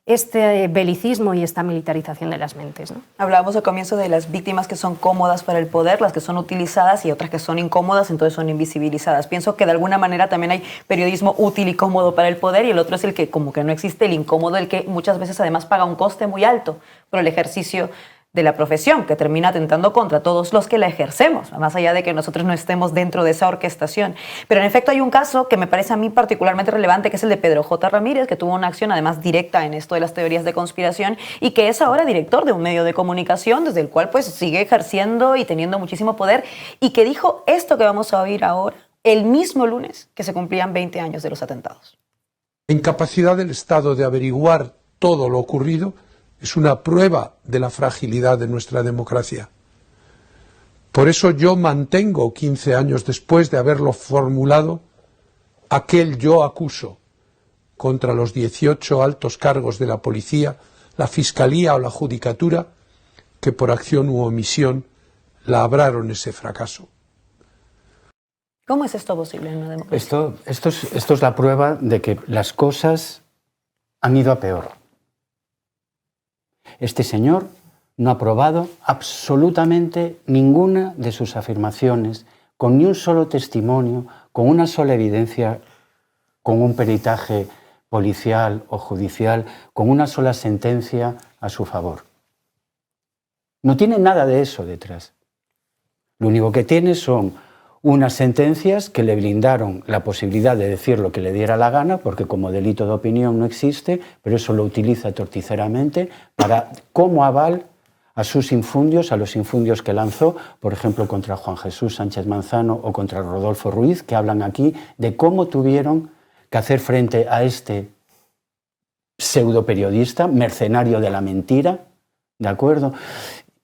este belicismo y esta militarización de las mentes, ¿no? Hablábamos al comienzo de las víctimas que son cómodas para el poder, las que son utilizadas y otras que son incómodas, entonces son invisibilizadas. Pienso que de alguna manera también hay periodismo útil y cómodo para el poder y el otro es el que como que no existe, el incómodo, el que muchas veces además paga un coste muy alto por el ejercicio de la profesión, que termina atentando contra todos los que la ejercemos, más allá de que nosotros no estemos dentro de esa orquestación. Pero en efecto hay un caso que me parece a mí particularmente relevante, que es el de Pedro J. Ramírez, que tuvo una acción además directa en esto de las teorías de conspiración y que es ahora director de un medio de comunicación desde el cual pues sigue ejerciendo y teniendo muchísimo poder, y que dijo esto que vamos a oír ahora el mismo lunes que se cumplían 20 años de los atentados. La incapacidad del Estado de averiguar todo lo ocurrido es una prueba de la fragilidad de nuestra democracia. Por eso yo mantengo, 15 años después de haberlo formulado, aquel yo acuso contra los 18 altos cargos de la policía, la fiscalía o la judicatura, que por acción u omisión labraron ese fracaso. ¿Cómo es esto posible en una democracia? Esto es la prueba de que las cosas han ido a peor. Este señor no ha probado absolutamente ninguna de sus afirmaciones, con ni un solo testimonio, con una sola evidencia, con un peritaje policial o judicial, con una sola sentencia a su favor. No tiene nada de eso detrás. Lo único que tiene son unas sentencias que le blindaron la posibilidad de decir lo que le diera la gana, porque como delito de opinión no existe, pero eso lo utiliza torticeramente para, como aval a sus infundios, a los infundios que lanzó, por ejemplo, contra Juan Jesús Sánchez Manzano o contra Rodolfo Ruiz, que hablan aquí de cómo tuvieron que hacer frente a este pseudoperiodista, mercenario de la mentira, ¿de acuerdo?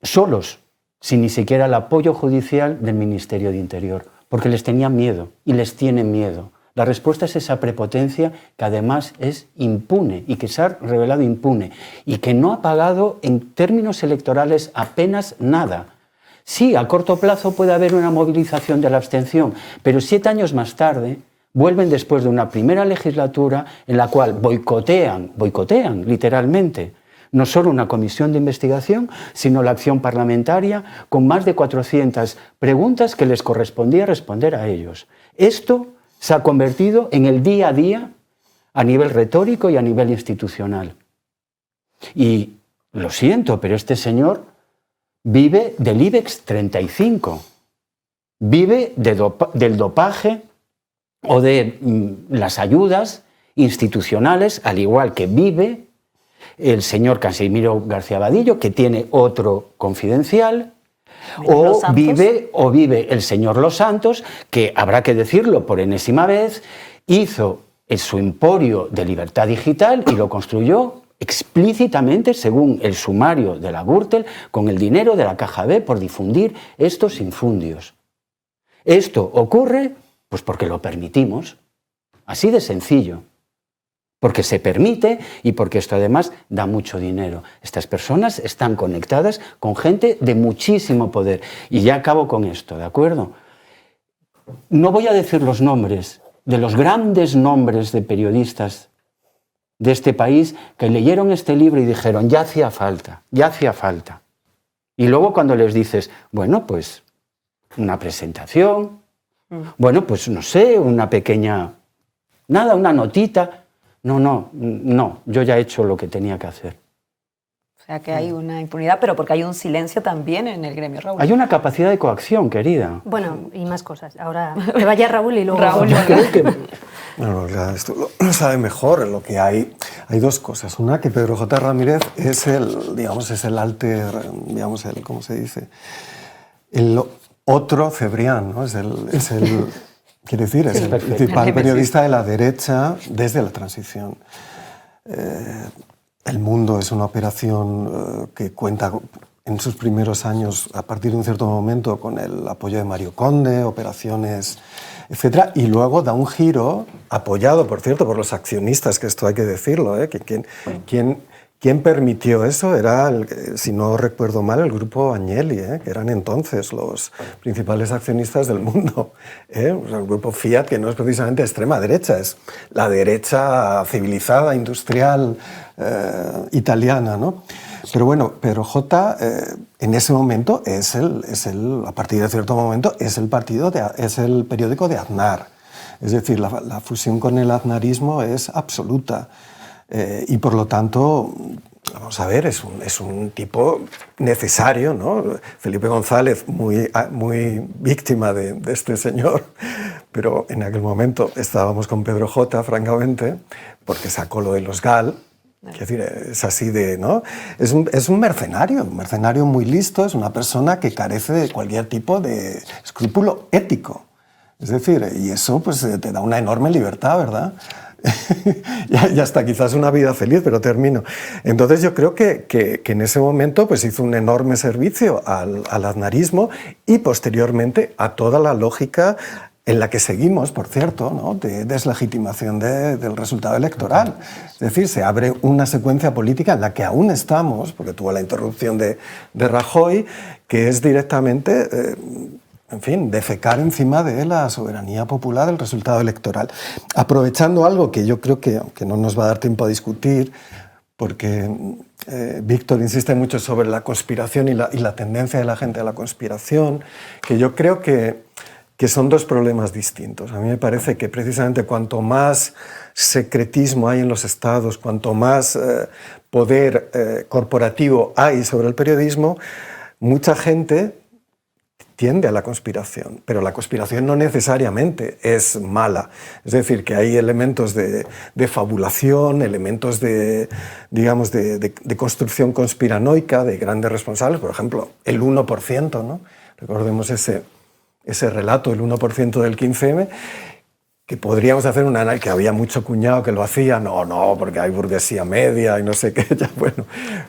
Solos, sin ni siquiera el apoyo judicial del Ministerio de Interior, porque les tenían miedo y les tienen miedo. La respuesta es esa prepotencia que además es impune y que se ha revelado impune y que no ha pagado en términos electorales apenas nada. Sí, a corto plazo puede haber una movilización de la abstención, pero 7 años más tarde vuelven después de una primera legislatura en la cual boicotean literalmente, no solo una comisión de investigación, sino la acción parlamentaria con más de 400 preguntas que les correspondía responder a ellos. Esto se ha convertido en el día a día a nivel retórico y a nivel institucional. Y lo siento, pero este señor vive del IBEX 35, vive del dopaje o de las ayudas institucionales, al igual que vive el señor Casimiro García Vadillo, que tiene otro confidencial, o vive el señor Los Santos, que habrá que decirlo por enésima vez, hizo su emporio de libertad digital y lo construyó explícitamente, según el sumario de la Gürtel, con el dinero de la Caja B por difundir estos infundios. Esto ocurre pues porque lo permitimos, así de sencillo. Porque se permite y porque esto además da mucho dinero. Estas personas están conectadas con gente de muchísimo poder. Y ya acabo con esto, ¿de acuerdo? No voy a decir los nombres de los grandes nombres de periodistas de este país que leyeron este libro y dijeron, ya hacía falta, ya hacía falta. Y luego cuando les dices, bueno, pues una presentación, bueno, pues no sé, una pequeña, nada, una notita. No, yo ya he hecho lo que tenía que hacer. O sea que hay una impunidad, pero porque hay un silencio también en el gremio, Raúl. Hay una capacidad de coacción, querida. Bueno, y más cosas. Ahora que vaya Raúl y luego... Raúl, yo creo que... Bueno, esto lo sabe mejor. Lo que hay dos cosas. Una, que Pedro J. Ramírez es el alter, digamos, ¿cómo se dice? El otro Cebrián, ¿no? Quiere decir, es el principal periodista de la derecha desde la transición. El Mundo es una operación que cuenta en sus primeros años, a partir de un cierto momento, con el apoyo de Mario Conde, operaciones, etc. Y luego da un giro, apoyado, por cierto, por los accionistas, que esto hay que decirlo, ¿Quién permitió eso? Era, si no recuerdo mal, el grupo Agnelli, que eran entonces los principales accionistas del Mundo. O sea, el grupo Fiat, que no es precisamente extrema derecha, es la derecha civilizada, industrial, italiana, ¿no? Pero bueno, Pedro J. En ese momento a partir de cierto momento, es el periódico de Aznar. Es decir, la fusión con el aznarismo es absoluta. Y por lo tanto, vamos a ver, es un tipo necesario, ¿no? Felipe González, muy víctima de este señor, pero en aquel momento estábamos con Pedro J, francamente, porque sacó lo de los GAL. Es decir, es así de, ¿no? Es un mercenario muy listo, es una persona que carece de cualquier tipo de escrúpulo ético. Es decir, y eso pues te da una enorme libertad, ¿verdad? y hasta quizás una vida feliz, pero termino. Entonces yo creo que en ese momento pues hizo un enorme servicio al aznarismo y posteriormente a toda la lógica en la que seguimos, por cierto, ¿no? De deslegitimación del resultado electoral. Es decir, se abre una secuencia política en la que aún estamos, porque tuvo la interrupción de Rajoy, que es directamente, en fin, defecar encima de la soberanía popular del resultado electoral. Aprovechando algo que yo creo que no nos va a dar tiempo a discutir, porque Víctor insiste mucho sobre la conspiración y la tendencia de la gente a la conspiración, que yo creo que son dos problemas distintos. A mí me parece que precisamente cuanto más secretismo hay en los estados, cuanto más poder corporativo hay sobre el periodismo, mucha gente tiende a la conspiración, pero la conspiración no necesariamente es mala. Es decir, que hay elementos de fabulación, elementos de construcción conspiranoica, de grandes responsables, por ejemplo, el 1%, ¿no? Recordemos ese relato, el 1% del 15M, que podríamos hacer un análisis, que había mucho cuñado que lo hacía, no, porque hay burguesía media y no sé qué, ya bueno,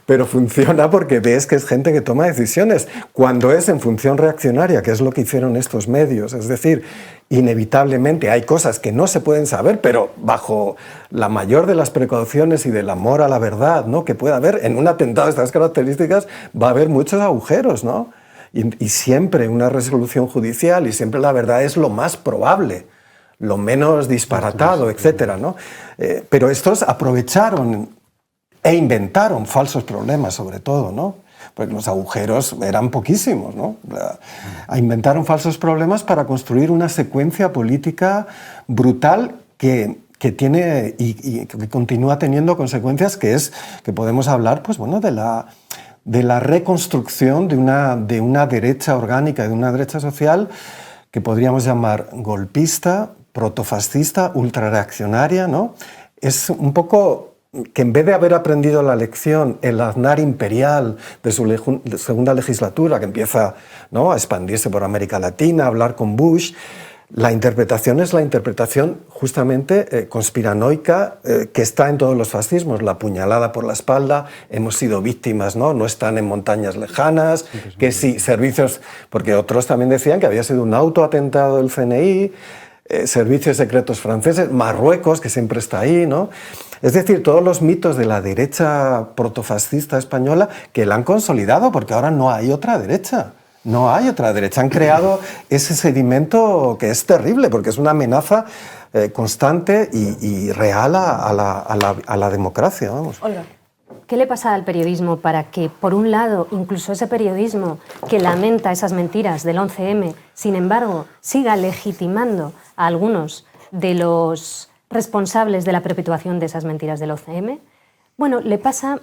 pero funciona porque ves que es gente que toma decisiones, cuando es en función reaccionaria, que es lo que hicieron estos medios, es decir, inevitablemente hay cosas que no se pueden saber, pero bajo la mayor de las precauciones y del amor a la verdad, ¿no? Que pueda haber, en un atentado de estas características va a haber muchos agujeros, ¿no? Y siempre una resolución judicial y siempre la verdad es lo más probable, lo menos disparatado, etcétera, ¿no? Pero estos aprovecharon e inventaron falsos problemas, sobre todo, ¿no? Pues los agujeros eran poquísimos, ¿no? Inventaron falsos problemas para construir una secuencia política brutal que tiene y que continúa teniendo consecuencias, que podemos hablar, pues bueno, de la reconstrucción de una derecha orgánica, de una derecha social que podríamos llamar golpista, protofascista, ultrarreaccionaria, ¿no? Es un poco que en vez de haber aprendido la lección, el Aznar imperial de su segunda legislatura, que empieza, ¿no?, a expandirse por América Latina, a hablar con Bush, la interpretación es la interpretación justamente conspiranoica que está en todos los fascismos, la puñalada por la espalda, hemos sido víctimas, no están en montañas lejanas, que sí, servicios, porque otros también decían que había sido un autoatentado del CNI, servicios secretos franceses, Marruecos, que siempre está ahí, ¿no? Es decir, todos los mitos de la derecha protofascista española que la han consolidado, porque ahora no hay otra derecha. No hay otra derecha. Han creado ese sedimento que es terrible, porque es una amenaza constante y real a la democracia. Vamos. Olga, ¿qué le pasa al periodismo para que, por un lado, incluso ese periodismo que lamenta esas mentiras del 11M, sin embargo, siga legitimando a algunos de los responsables de la perpetuación de esas mentiras del 11M? Bueno, le pasa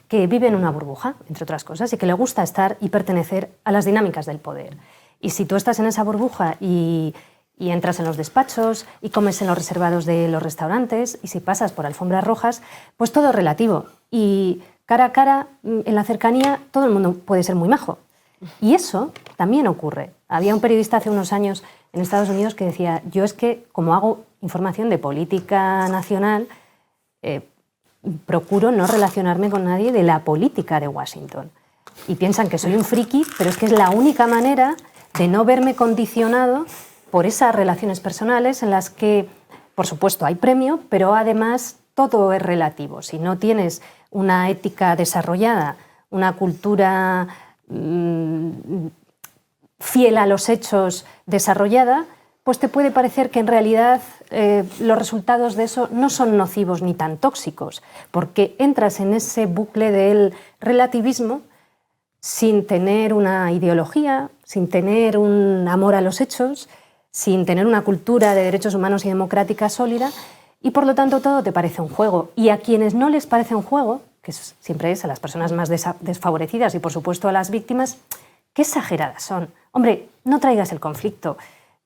que vive en una burbuja, entre otras cosas, y que le gusta estar y pertenecer a las dinámicas del poder. Y si tú estás en esa burbuja y entras en los despachos y comes en los reservados de los restaurantes y si pasas por alfombras rojas, pues todo es relativo. Y cara a cara, en la cercanía, todo el mundo puede ser muy majo. Y eso también ocurre. Había un periodista hace unos años en Estados Unidos que decía, yo es que como hago información de política nacional, procuro no relacionarme con nadie de la política de Washington. Y piensan que soy un friki, pero es que es la única manera de no verme condicionado por esas relaciones personales en las que, por supuesto, hay premio, pero además todo es relativo. Si no tienes una ética desarrollada, una cultura fiel a los hechos desarrollada, pues te puede parecer que en realidad los resultados de eso no son nocivos ni tan tóxicos, porque entras en ese bucle del relativismo sin tener una ideología, sin tener un amor a los hechos, sin tener una cultura de derechos humanos y democrática sólida, y por lo tanto todo te parece un juego. Y a quienes no les parece un juego, que siempre es a las personas más desfavorecidas y por supuesto a las víctimas, qué exageradas son. Hombre, no traigas el conflicto,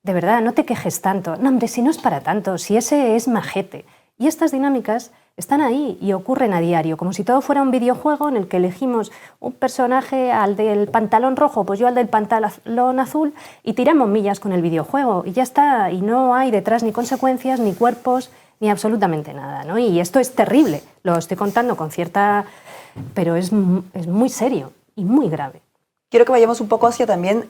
de verdad, no te quejes tanto. No, hombre, si no es para tanto, si ese es majete. Y estas dinámicas están ahí y ocurren a diario, como si todo fuera un videojuego en el que elegimos un personaje, al del pantalón rojo, pues yo al del pantalón azul, y tiramos millas con el videojuego y ya está, y no hay detrás ni consecuencias, ni cuerpos, ni absolutamente nada, ¿no? Y esto es terrible, lo estoy contando con cierta... pero es muy serio y muy grave. Quiero que vayamos un poco hacia también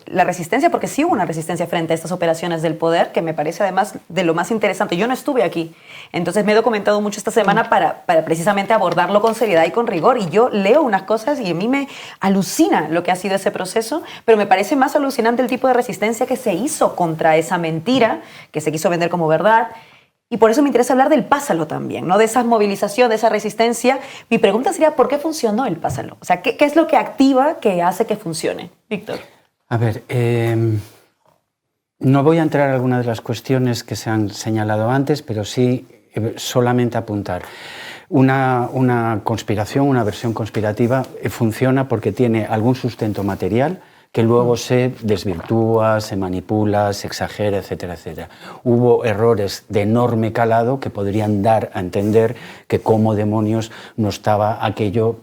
la resistencia, porque sí hubo una resistencia frente a estas operaciones del poder, que me parece además de lo más interesante. Yo no estuve aquí, entonces me he documentado mucho esta semana para precisamente abordarlo con seriedad y con rigor. Y yo leo unas cosas y a mí me alucina lo que ha sido ese proceso, pero me parece más alucinante el tipo de resistencia que se hizo contra esa mentira, que se quiso vender como verdad. Y por eso me interesa hablar del Pásalo también, ¿no? De esa movilización, de esa resistencia. Mi pregunta sería, ¿por qué funcionó el Pásalo? O sea, ¿qué es lo que activa, que hace que funcione? Víctor. A ver, no voy a entrar en algunas de las cuestiones que se han señalado antes, pero sí solamente apuntar. Una conspiración, una versión conspirativa funciona porque tiene algún sustento material que luego se desvirtúa, se manipula, se exagera, etcétera, etcétera. Hubo errores de enorme calado que podrían dar a entender que como demonios no estaba aquello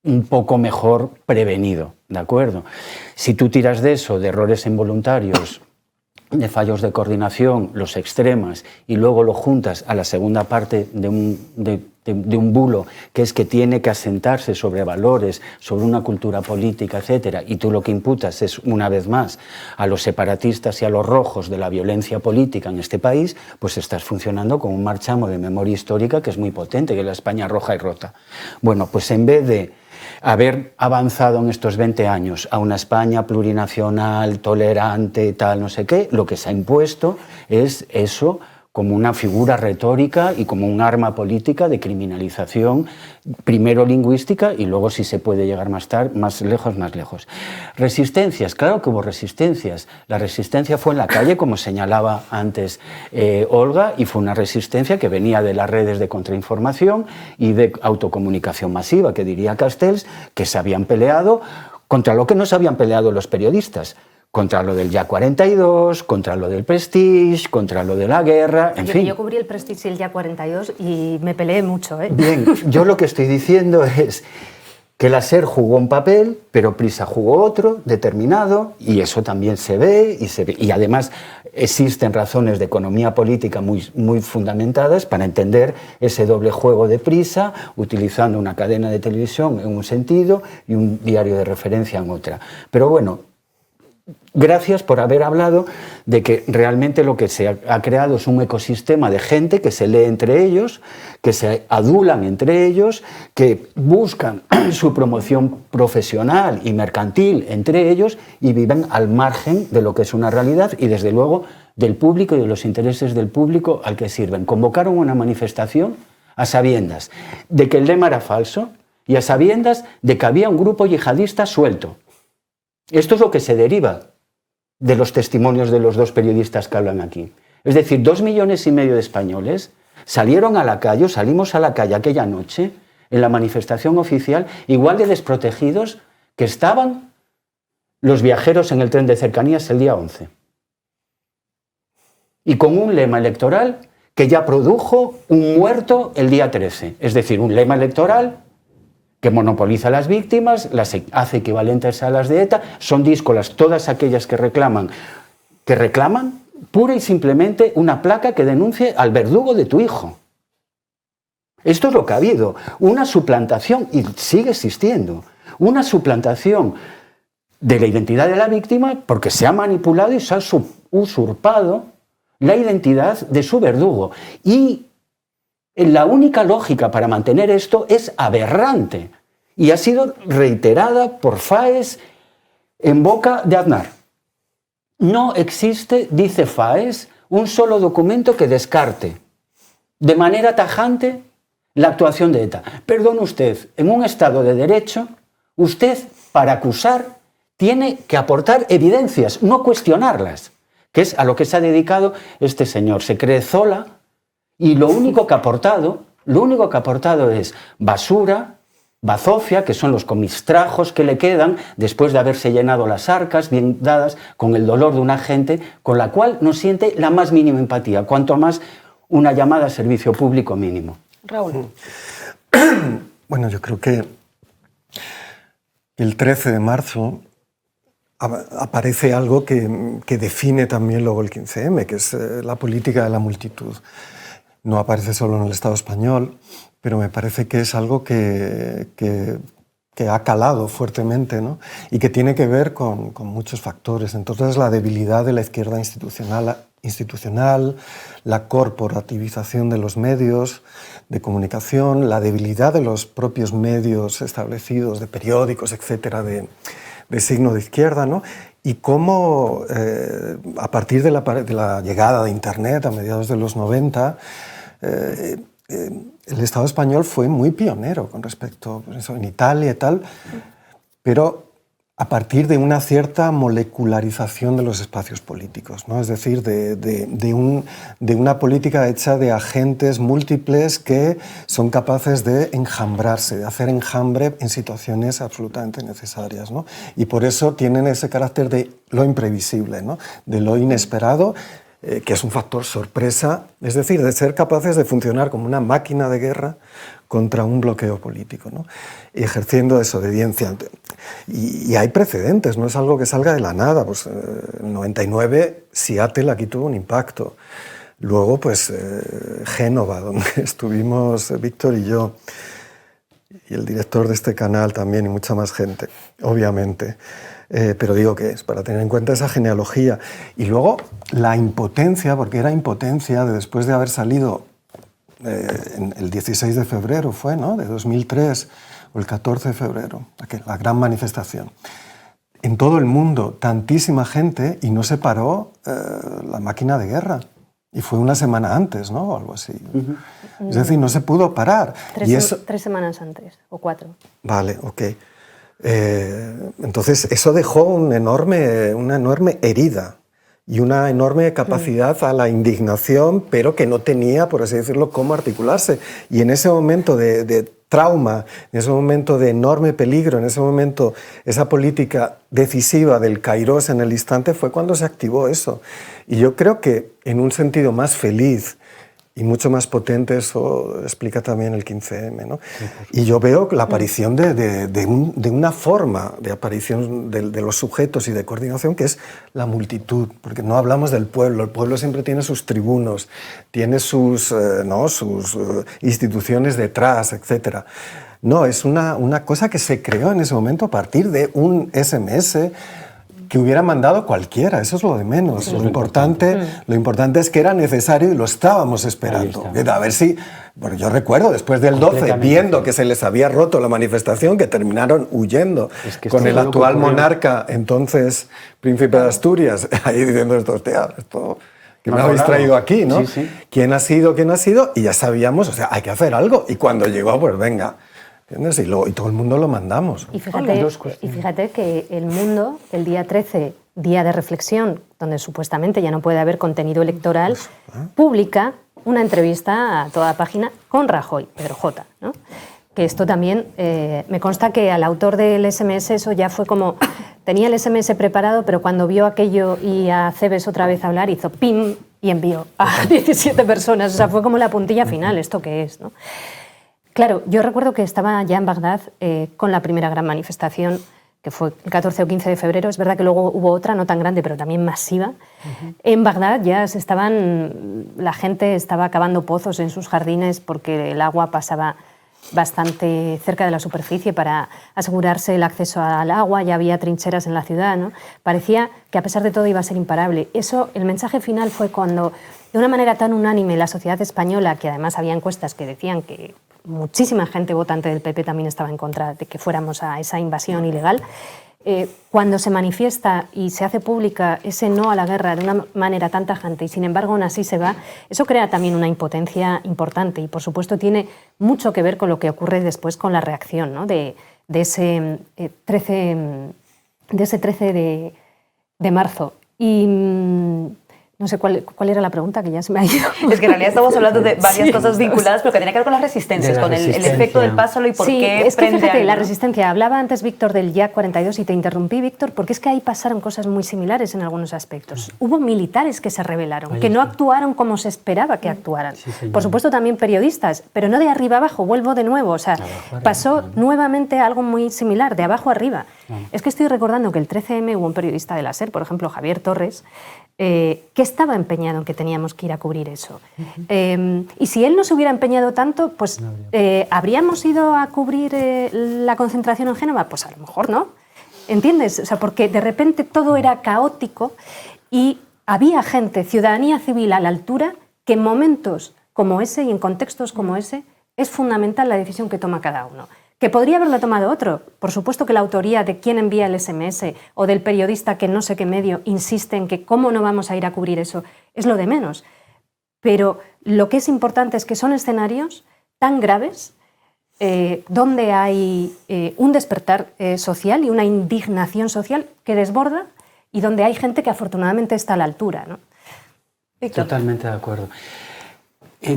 un poco mejor prevenido, ¿de acuerdo? Si tú tiras de eso, de errores involuntarios, de fallos de coordinación, los extremas, y luego lo juntas a la segunda parte de un bulo, que es que tiene que asentarse sobre valores, sobre una cultura política, etcétera, y tú lo que imputas es, una vez más, a los separatistas y a los rojos de la violencia política en este país, pues estás funcionando con un marchamo de memoria histórica que es muy potente, que es la España roja y rota. Bueno, pues en vez de haber avanzado en estos 20 años a una España plurinacional, tolerante, tal, no sé qué, lo que se ha impuesto es eso como una figura retórica y como un arma política de criminalización, primero lingüística y luego, si se puede llegar más lejos, más lejos. Resistencias, claro que hubo resistencias. La resistencia fue en la calle, como señalaba antes Olga, y fue una resistencia que venía de las redes de contrainformación y de autocomunicación masiva, que diría Castells, que se habían peleado contra lo que no se habían peleado los periodistas. Contra lo del Ya 42, contra lo del Prestige, contra lo de la guerra, en fin. Yo cubrí el Prestige y el Ya 42 y me peleé mucho, ¿eh? Bien, yo lo que estoy diciendo es que la SER jugó un papel, pero Prisa jugó otro, determinado, y eso también se ve, y además existen razones de economía política muy fundamentadas para entender ese doble juego de Prisa, utilizando una cadena de televisión en un sentido y un diario de referencia en otra. Pero bueno, gracias por haber hablado de que realmente lo que se ha creado es un ecosistema de gente que se lee entre ellos, que se adulan entre ellos, que buscan su promoción profesional y mercantil entre ellos y viven al margen de lo que es una realidad y, desde luego, del público y de los intereses del público al que sirven. Convocaron una manifestación a sabiendas de que el lema era falso y a sabiendas de que había un grupo yihadista suelto. Esto es lo que se deriva de los testimonios de los dos periodistas que hablan aquí. Es decir, 2,5 millones de españoles salieron a la calle, salimos a la calle aquella noche, en la manifestación oficial, igual de desprotegidos que estaban los viajeros en el tren de cercanías el día 11. Y con un lema electoral que ya produjo un muerto el día 13. Es decir, un lema electoral que monopoliza a las víctimas, las hace equivalentes a las de ETA, son díscolas todas aquellas que reclaman pura y simplemente una placa que denuncie al verdugo de tu hijo. Esto es lo que ha habido, una suplantación, y sigue existiendo, una suplantación de la identidad de la víctima porque se ha manipulado y se ha usurpado la identidad de su verdugo. Y la única lógica para mantener esto es aberrante y ha sido reiterada por Faes en boca de Aznar. No existe, dice Faes, un solo documento que descarte de manera tajante la actuación de ETA. Perdone usted, en un Estado de Derecho, usted, para acusar, tiene que aportar evidencias, no cuestionarlas, que es a lo que se ha dedicado este señor. Se cree Zola y lo único que ha aportado Lo único que ha aportado es basura, bazofia, que son los comistrajos que le quedan después de haberse llenado las arcas bien dadas con el dolor de una gente con la cual no siente la más mínima empatía, cuanto más una llamada a servicio público mínimo. Raúl. Bueno, yo creo que el 13 de marzo aparece algo que define también luego el 15M, que es la política de la multitud. No aparece solo en el Estado español, pero me parece que es algo que ha calado fuertemente, ¿no? Y que tiene que ver con muchos factores. Entonces, la debilidad de la izquierda institucional, la corporativización de los medios de comunicación, la debilidad de los propios medios establecidos, de periódicos, etcétera, de signo de izquierda, ¿no? Y cómo, a partir de la llegada de Internet a mediados de los 90, el Estado español fue muy pionero con respecto a eso, en Italia y tal, pero a partir de una cierta molecularización de los espacios políticos, ¿no? Es decir, de una política hecha de agentes múltiples que son capaces de enjambrarse, de hacer enjambre en situaciones absolutamente necesarias, ¿no? Y por eso tienen ese carácter de lo imprevisible, ¿no? De lo inesperado, que es un factor sorpresa, es decir, de ser capaces de funcionar como una máquina de guerra contra un bloqueo político, ¿no? Y ejerciendo desobediencia. Y hay precedentes, no es algo que salga de la nada. Pues, en el 99 Seattle aquí tuvo un impacto. Luego, pues, Génova, donde estuvimos Víctor y yo, y el director de este canal también, y mucha más gente, obviamente. Pero digo que es para tener en cuenta esa genealogía. Y luego la impotencia, porque era impotencia de después de haber salido el 16 de febrero fue, ¿no? De 2003, o el 14 de febrero, la gran manifestación. En todo el mundo, tantísima gente, y no se paró la máquina de guerra. Y fue una semana antes, ¿no? O algo así. Es decir, no se pudo parar. Tres semanas antes, o 4. Vale, ok. Entonces, eso dejó una enorme herida y una enorme capacidad a la indignación, pero que no tenía, por así decirlo, cómo articularse. Y en ese momento de trauma, en ese momento de enorme peligro, en ese momento, esa política decisiva del Kairós en el instante fue cuando se activó eso. Y yo creo que en un sentido más feliz y mucho más potente, eso explica también el 15M, ¿no? Y yo veo la aparición de una forma de aparición de los sujetos y de coordinación que es la multitud, porque no hablamos del pueblo. El pueblo siempre tiene sus tribunos, tiene sus instituciones detrás, etc. No, es una cosa que se creó en ese momento a partir de un SMS que hubiera mandado cualquiera, eso es lo de menos. Lo importante es que era necesario y lo estábamos esperando. A ver si... Bueno, yo recuerdo, después del 12, viendo que se les había roto la manifestación, que terminaron huyendo con el actual monarca, entonces príncipe de Asturias, ahí diciendo esto que me habéis traído aquí, ¿no? Sí, sí. ¿Quién ha sido? Y ya sabíamos, o sea, hay que hacer algo. Y cuando llegó, pues venga. ¿Entiendes? Y todo el mundo lo mandamos. Y fíjate que el mundo, el día 13, día de reflexión, donde supuestamente ya no puede haber contenido electoral, publica una entrevista a toda página con Rajoy, Pedro J, ¿no? Que esto también, me consta que al autor del SMS eso ya fue como, tenía el SMS preparado, pero cuando vio aquello y a Cebes otra vez hablar, hizo pim y envió a 17 personas. O sea, fue como la puntilla final, ¿esto qué es, no? Claro, yo recuerdo que estaba ya en Bagdad con la primera gran manifestación, que fue el 14 o 15 de febrero. Es verdad que luego hubo otra, no tan grande, pero también masiva. En Bagdad ya la gente estaba cavando pozos en sus jardines porque el agua pasaba bastante cerca de la superficie para asegurarse el acceso al agua, ya había trincheras en la ciudad, ¿no? Parecía que a pesar de todo iba a ser imparable. Eso, el mensaje final fue cuando, de una manera tan unánime, la sociedad española, que además había encuestas que decían que muchísima gente votante del PP también estaba en contra de que fuéramos a esa invasión ilegal. Cuando se manifiesta y se hace pública ese no a la guerra de una manera tan tajante y sin embargo aún así se va, eso crea también una impotencia importante y por supuesto tiene mucho que ver con lo que ocurre después con la reacción, ¿no? de ese 13 de marzo. Y No sé cuál era la pregunta, que ya se me ha ido. Es que en realidad estamos hablando de varias cosas vinculadas, pero que tiene que ver con las resistencias, con el efecto del pásalo y por qué es que prende fíjate, algo, la ¿no? resistencia. Hablaba antes Víctor del YAC 42 y te interrumpí, Víctor, porque es que ahí pasaron cosas muy similares en algunos aspectos. Hubo militares que se rebelaron, que no actuaron como se esperaba que actuaran. Por supuesto también periodistas, pero no de arriba abajo, vuelvo de nuevo. O sea, pasó nuevamente algo muy similar, de abajo arriba. Es que estoy recordando que el 13M hubo un periodista de la SER, por ejemplo, Javier Torres, que estaba empeñado en que teníamos que ir a cubrir eso. Y si él no se hubiera empeñado tanto, pues ¿habríamos ido a cubrir la concentración en Génova? Pues a lo mejor no. ¿Entiendes? O sea, porque de repente todo era caótico y había gente, ciudadanía civil a la altura, que en momentos como ese y en contextos como ese es fundamental la decisión que toma cada uno. ¿Que podría haberla tomado otro? Por supuesto que la autoría de quién envía el SMS o del periodista que no sé qué medio insiste en que cómo no vamos a ir a cubrir eso es lo de menos. Pero lo que es importante es que son escenarios tan graves donde hay un despertar social y una indignación social que desborda y donde hay gente que afortunadamente está a la altura, ¿no? Totalmente de acuerdo.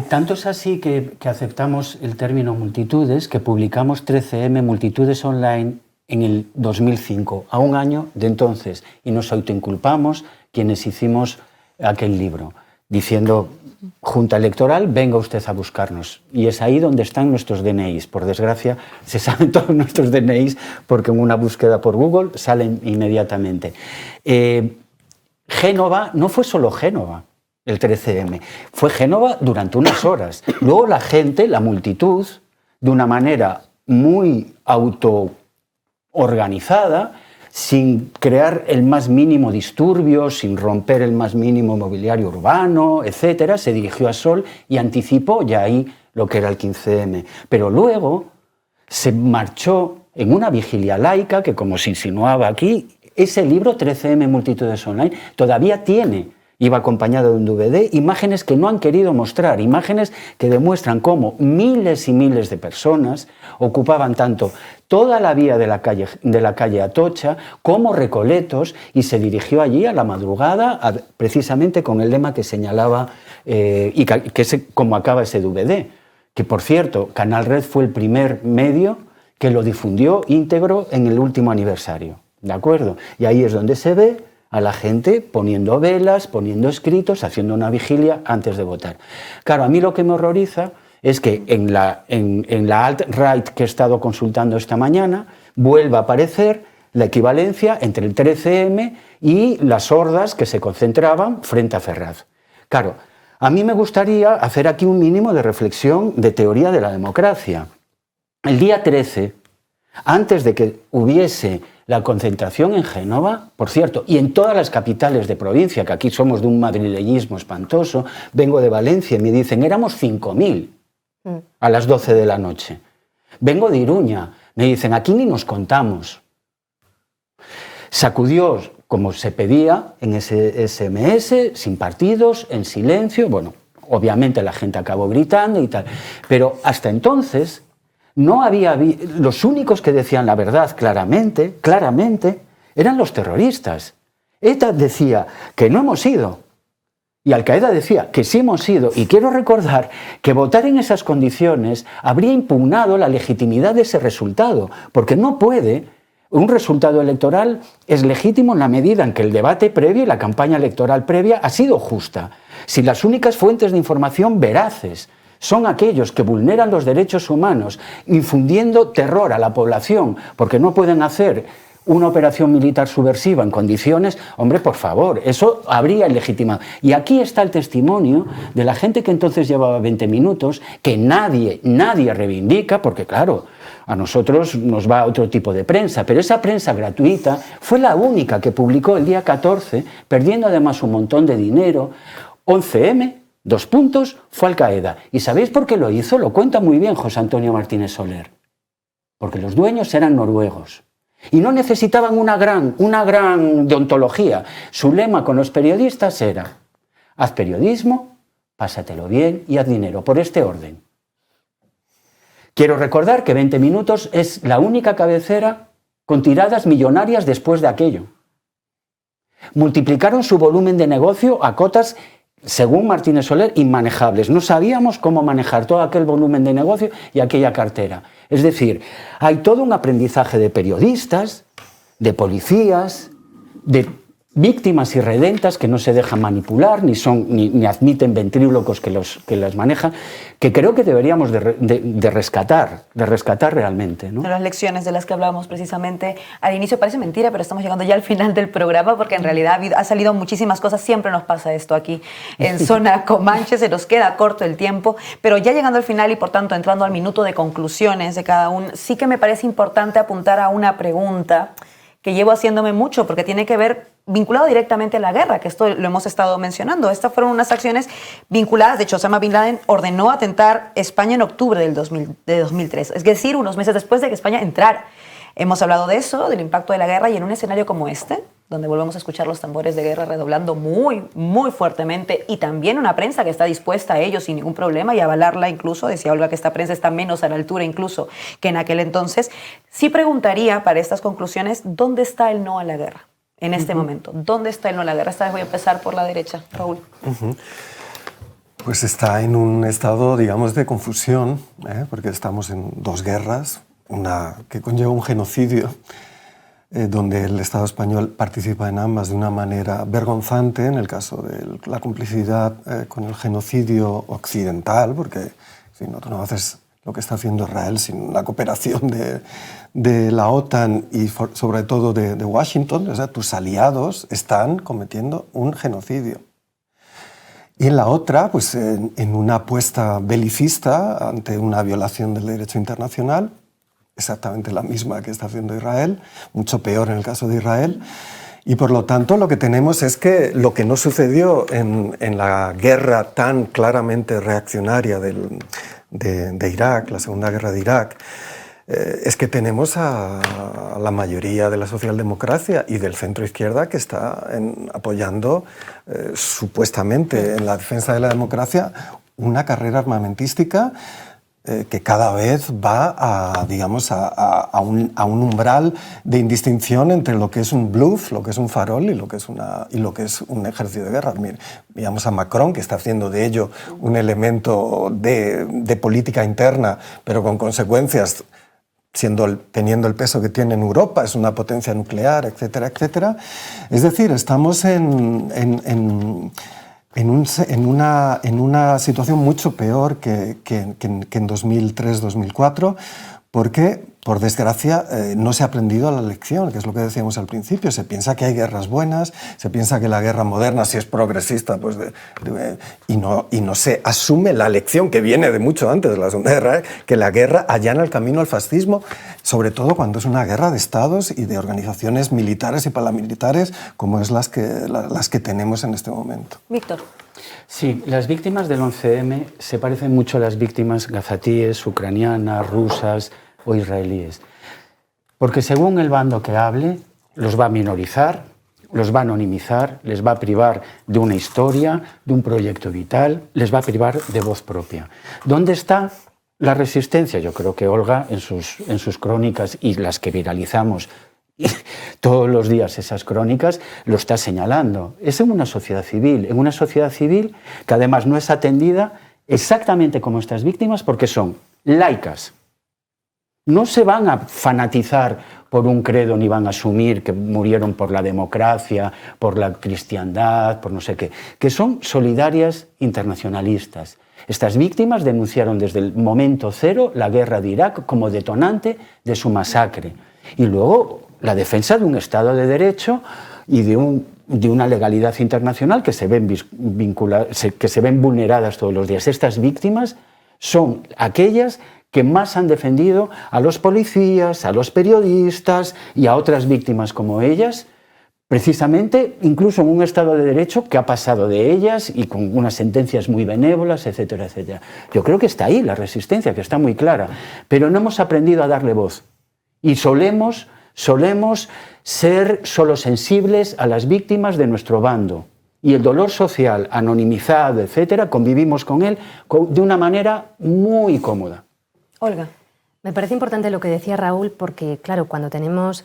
Tanto es así que aceptamos el término multitudes, que publicamos 13M Multitudes Online en el 2005, a un año de entonces, y nos autoinculpamos quienes hicimos aquel libro, diciendo, Junta Electoral, venga usted a buscarnos. Y es ahí donde están nuestros DNIs. Por desgracia, se saben todos nuestros DNIs porque en una búsqueda por Google salen inmediatamente. Génova no fue solo Génova. El 13M. Fue Génova durante unas horas. Luego la gente, la multitud, de una manera muy autoorganizada, sin crear el más mínimo disturbio, sin romper el más mínimo mobiliario urbano, etcétera, se dirigió a Sol y anticipó ya ahí lo que era el 15M. Pero luego se marchó en una vigilia laica que, como se insinuaba aquí, ese libro 13M Multitudes Online todavía tiene. Iba acompañado de un DVD, imágenes que no han querido mostrar, imágenes que demuestran cómo miles y miles de personas ocupaban tanto toda la vía de la calle Atocha como Recoletos, y se dirigió allí a la madrugada precisamente con el lema que señalaba y que es como acaba ese DVD, que por cierto Canal Red fue el primer medio que lo difundió íntegro en el último aniversario, ¿de acuerdo? Y ahí es donde se ve a la gente poniendo velas, poniendo escritos, haciendo una vigilia antes de votar. Claro, a mí lo que me horroriza es que en la alt-right que he estado consultando esta mañana vuelva a aparecer la equivalencia entre el 13M y las hordas que se concentraban frente a Ferraz. Claro, a mí me gustaría hacer aquí un mínimo de reflexión de teoría de la democracia. El día 13, antes de que hubiese la concentración en Génova, por cierto, y en todas las capitales de provincia, que aquí somos de un madrileñismo espantoso, vengo de Valencia y me dicen, éramos 5.000 a las 12 de la noche. Vengo de Iruña, me dicen, aquí ni nos contamos. Sacudió, como se pedía, en ese SMS, sin partidos, en silencio, bueno, obviamente la gente acabó gritando y tal, pero hasta entonces no había, los únicos que decían la verdad claramente, eran los terroristas. ETA decía que no hemos ido y Al-Qaeda decía que sí hemos ido, y quiero recordar que votar en esas condiciones habría impugnado la legitimidad de ese resultado, porque no puede. Un resultado electoral es legítimo en la medida en que el debate previo y la campaña electoral previa ha sido justa. Si las únicas fuentes de información veraces son aquellos que vulneran los derechos humanos, infundiendo terror a la población porque no pueden hacer una operación militar subversiva en condiciones, hombre, por favor, eso habría legitimado. Y aquí está el testimonio de la gente que entonces llevaba 20 minutos, que nadie reivindica, porque claro, a nosotros nos va otro tipo de prensa, pero esa prensa gratuita fue la única que publicó el día 14, perdiendo además un montón de dinero, 11M, fue Al-Qaeda. ¿Y sabéis por qué lo hizo? Lo cuenta muy bien José Antonio Martínez Soler. Porque los dueños eran noruegos y no necesitaban una gran deontología. Su lema con los periodistas era: haz periodismo, pásatelo bien y haz dinero, por este orden. Quiero recordar que 20 minutos es la única cabecera con tiradas millonarias después de aquello. Multiplicaron su volumen de negocio a cotas, según Martínez Soler, inmanejables. No sabíamos cómo manejar todo aquel volumen de negocio y aquella cartera. Es decir, hay todo un aprendizaje de periodistas, de policías, de víctimas irredentas que no se dejan manipular, ni admiten ventrílocos que las manejan, que creo que deberíamos de rescatar realmente, ¿no? Las lecciones de las que hablábamos precisamente al inicio, parece mentira, pero estamos llegando ya al final del programa, porque en realidad ha salido muchísimas cosas. Siempre nos pasa esto aquí en Zona Comanche, se nos queda corto el tiempo, pero ya llegando al final y por tanto entrando al minuto de conclusiones de cada uno, sí que me parece importante apuntar a una pregunta que llevo haciéndome mucho, porque tiene que ver vinculado directamente a la guerra, que esto lo hemos estado mencionando. Estas fueron unas acciones vinculadas. De hecho, Osama Bin Laden ordenó atentar España en octubre de 2003, es decir, unos meses después de que España entrara. Hemos hablado de eso, del impacto de la guerra, y en un escenario como este, donde volvemos a escuchar los tambores de guerra redoblando muy, muy fuertemente, y también una prensa que está dispuesta a ello sin ningún problema y a avalarla incluso, decía Olga que esta prensa está menos a la altura incluso que en aquel entonces, sí preguntaría para estas conclusiones, ¿dónde está el no a la guerra en este momento? ¿Dónde está el no a la guerra? Esta vez voy a empezar por la derecha, Raúl. Pues está en un estado, digamos, de confusión, porque estamos en dos guerras, una que conlleva un genocidio, donde el Estado español participa en ambas de una manera vergonzante, en el caso de la complicidad con el genocidio occidental, porque si no, tú no haces lo que está haciendo Israel sin la cooperación de la OTAN y sobre todo de Washington. O sea, tus aliados están cometiendo un genocidio. Y en la otra, pues en una apuesta belicista ante una violación del derecho internacional, exactamente la misma que está haciendo Israel, mucho peor en el caso de Israel. Y por lo tanto lo que tenemos es que lo que no sucedió en la guerra tan claramente reaccionaria de Irak, la Segunda Guerra de Irak, es que tenemos a la mayoría de la socialdemocracia y del centro izquierda que está apoyando supuestamente en la defensa de la democracia una carrera armamentística que cada vez va a un umbral de indistinción entre lo que es un bluff, lo que es un farol y lo que es un ejército de guerra. Veamos a Macron, que está haciendo de ello un elemento de política interna, pero con consecuencias, teniendo el peso que tiene en Europa, es una potencia nuclear, etcétera, etcétera. Es decir, estamos en una situación mucho peor que en 2003-2004, porque, por desgracia, no se ha aprendido la lección, que es lo que decíamos al principio. Se piensa que hay guerras buenas, se piensa que la guerra moderna, si es progresista, pues y no se asume la lección que viene de mucho antes de la Segunda Guerra, que la guerra allana el camino al fascismo, sobre todo cuando es una guerra de estados y de organizaciones militares y paramilitares como es las que tenemos en este momento. Víctor. Sí, las víctimas del 11M se parecen mucho a las víctimas gazatíes, ucranianas, rusas o israelíes. Porque según el bando que hable, los va a minorizar, los va a anonimizar, les va a privar de una historia, de un proyecto vital, les va a privar de voz propia. ¿Dónde está la resistencia? Yo creo que Olga, en sus crónicas y las que viralizamos todos los días esas crónicas, lo está señalando. Es en una sociedad civil que además no es atendida exactamente como estas víctimas porque son laicas. No se van a fanatizar por un credo ni van a asumir que murieron por la democracia, por la cristiandad, por no sé qué, que son solidarias internacionalistas. Estas víctimas denunciaron desde el momento cero la guerra de Irak como detonante de su masacre. Y luego la defensa de un Estado de Derecho y de una legalidad internacional que se ven vulneradas todos los días. Estas víctimas son aquellas que más han defendido a los policías, a los periodistas y a otras víctimas como ellas, precisamente incluso en un Estado de Derecho que ha pasado de ellas y con unas sentencias muy benévolas, etcétera, etcétera. Yo creo que está ahí la resistencia, que está muy clara, pero no hemos aprendido a darle voz. Y solemos ser solo sensibles a las víctimas de nuestro bando. Y el dolor social, anonimizado, etcétera, convivimos con él de una manera muy cómoda. Olga. Me parece importante lo que decía Raúl porque, claro, cuando tenemos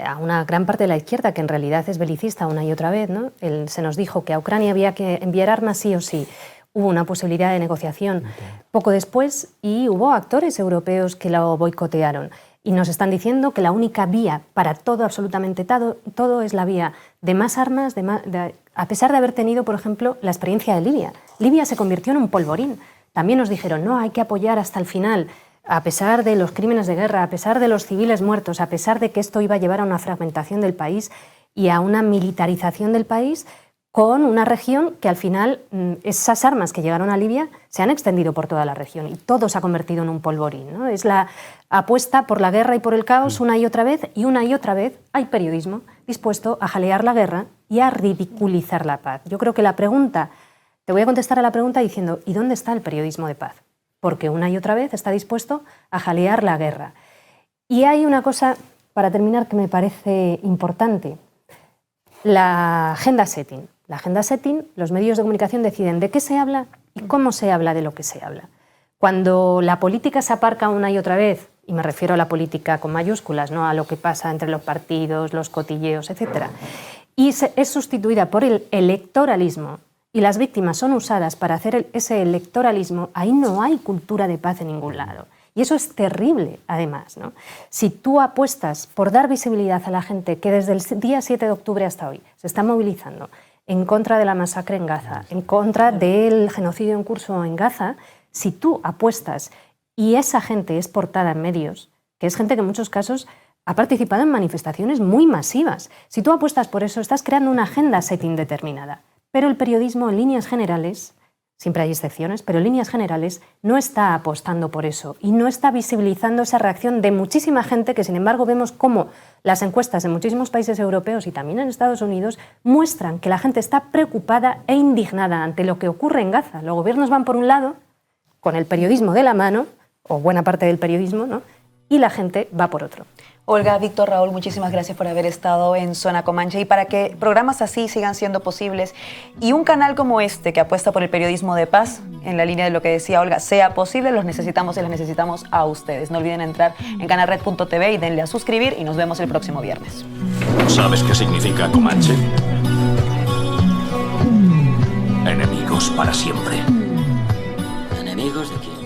a una gran parte de la izquierda, que en realidad es belicista una y otra vez, ¿no? Se nos dijo que a Ucrania había que enviar armas sí o sí. Hubo una posibilidad de negociación poco después y hubo actores europeos que lo boicotearon. Y nos están diciendo que la única vía para todo, absolutamente todo es la vía de más armas, a pesar de haber tenido, por ejemplo, la experiencia de Libia. Libia se convirtió en un polvorín. También nos dijeron, no, hay que apoyar hasta el final, a pesar de los crímenes de guerra, a pesar de los civiles muertos, a pesar de que esto iba a llevar a una fragmentación del país y a una militarización del país, con una región que al final esas armas que llegaron a Libia se han extendido por toda la región y todo se ha convertido en un polvorín, ¿no? Es la apuesta por la guerra y por el caos una y otra vez hay periodismo dispuesto a jalear la guerra y a ridiculizar la paz. Yo creo que te voy a contestar a la pregunta diciendo ¿y dónde está el periodismo de paz? Porque una y otra vez está dispuesto a jalear la guerra. Y hay una cosa, para terminar, que me parece importante. La agenda setting. La agenda setting, los medios de comunicación deciden de qué se habla y cómo se habla de lo que se habla. Cuando la política se aparca una y otra vez, y me refiero a la política con mayúsculas, no a lo que pasa entre los partidos, los cotilleos, etc., y es sustituida por el electoralismo, y las víctimas son usadas para hacer ese electoralismo, ahí no hay cultura de paz en ningún lado. Y eso es terrible, además, ¿no? Si tú apuestas por dar visibilidad a la gente que desde el día 7 de octubre hasta hoy se está movilizando en contra de la masacre en Gaza, en contra del genocidio en curso en Gaza, si tú apuestas y esa gente es portada en medios, que es gente que en muchos casos ha participado en manifestaciones muy masivas, si tú apuestas por eso, estás creando una agenda setting determinada. Pero el periodismo, en líneas generales, siempre hay excepciones, pero en líneas generales no está apostando por eso y no está visibilizando esa reacción de muchísima gente que, sin embargo, vemos cómo las encuestas en muchísimos países europeos y también en Estados Unidos muestran que la gente está preocupada e indignada ante lo que ocurre en Gaza. Los gobiernos van por un lado, con el periodismo de la mano, o buena parte del periodismo, ¿no? Y la gente va por otro. Olga, Víctor, Raúl, muchísimas gracias por haber estado en Zona Comanche y para que programas así sigan siendo posibles y un canal como este que apuesta por el periodismo de paz, en la línea de lo que decía Olga, sea posible, los necesitamos y las necesitamos a ustedes. No olviden entrar en canalred.tv y denle a suscribir y nos vemos el próximo viernes. ¿Sabes qué significa Comanche? Enemigos para siempre. ¿Enemigos de quién?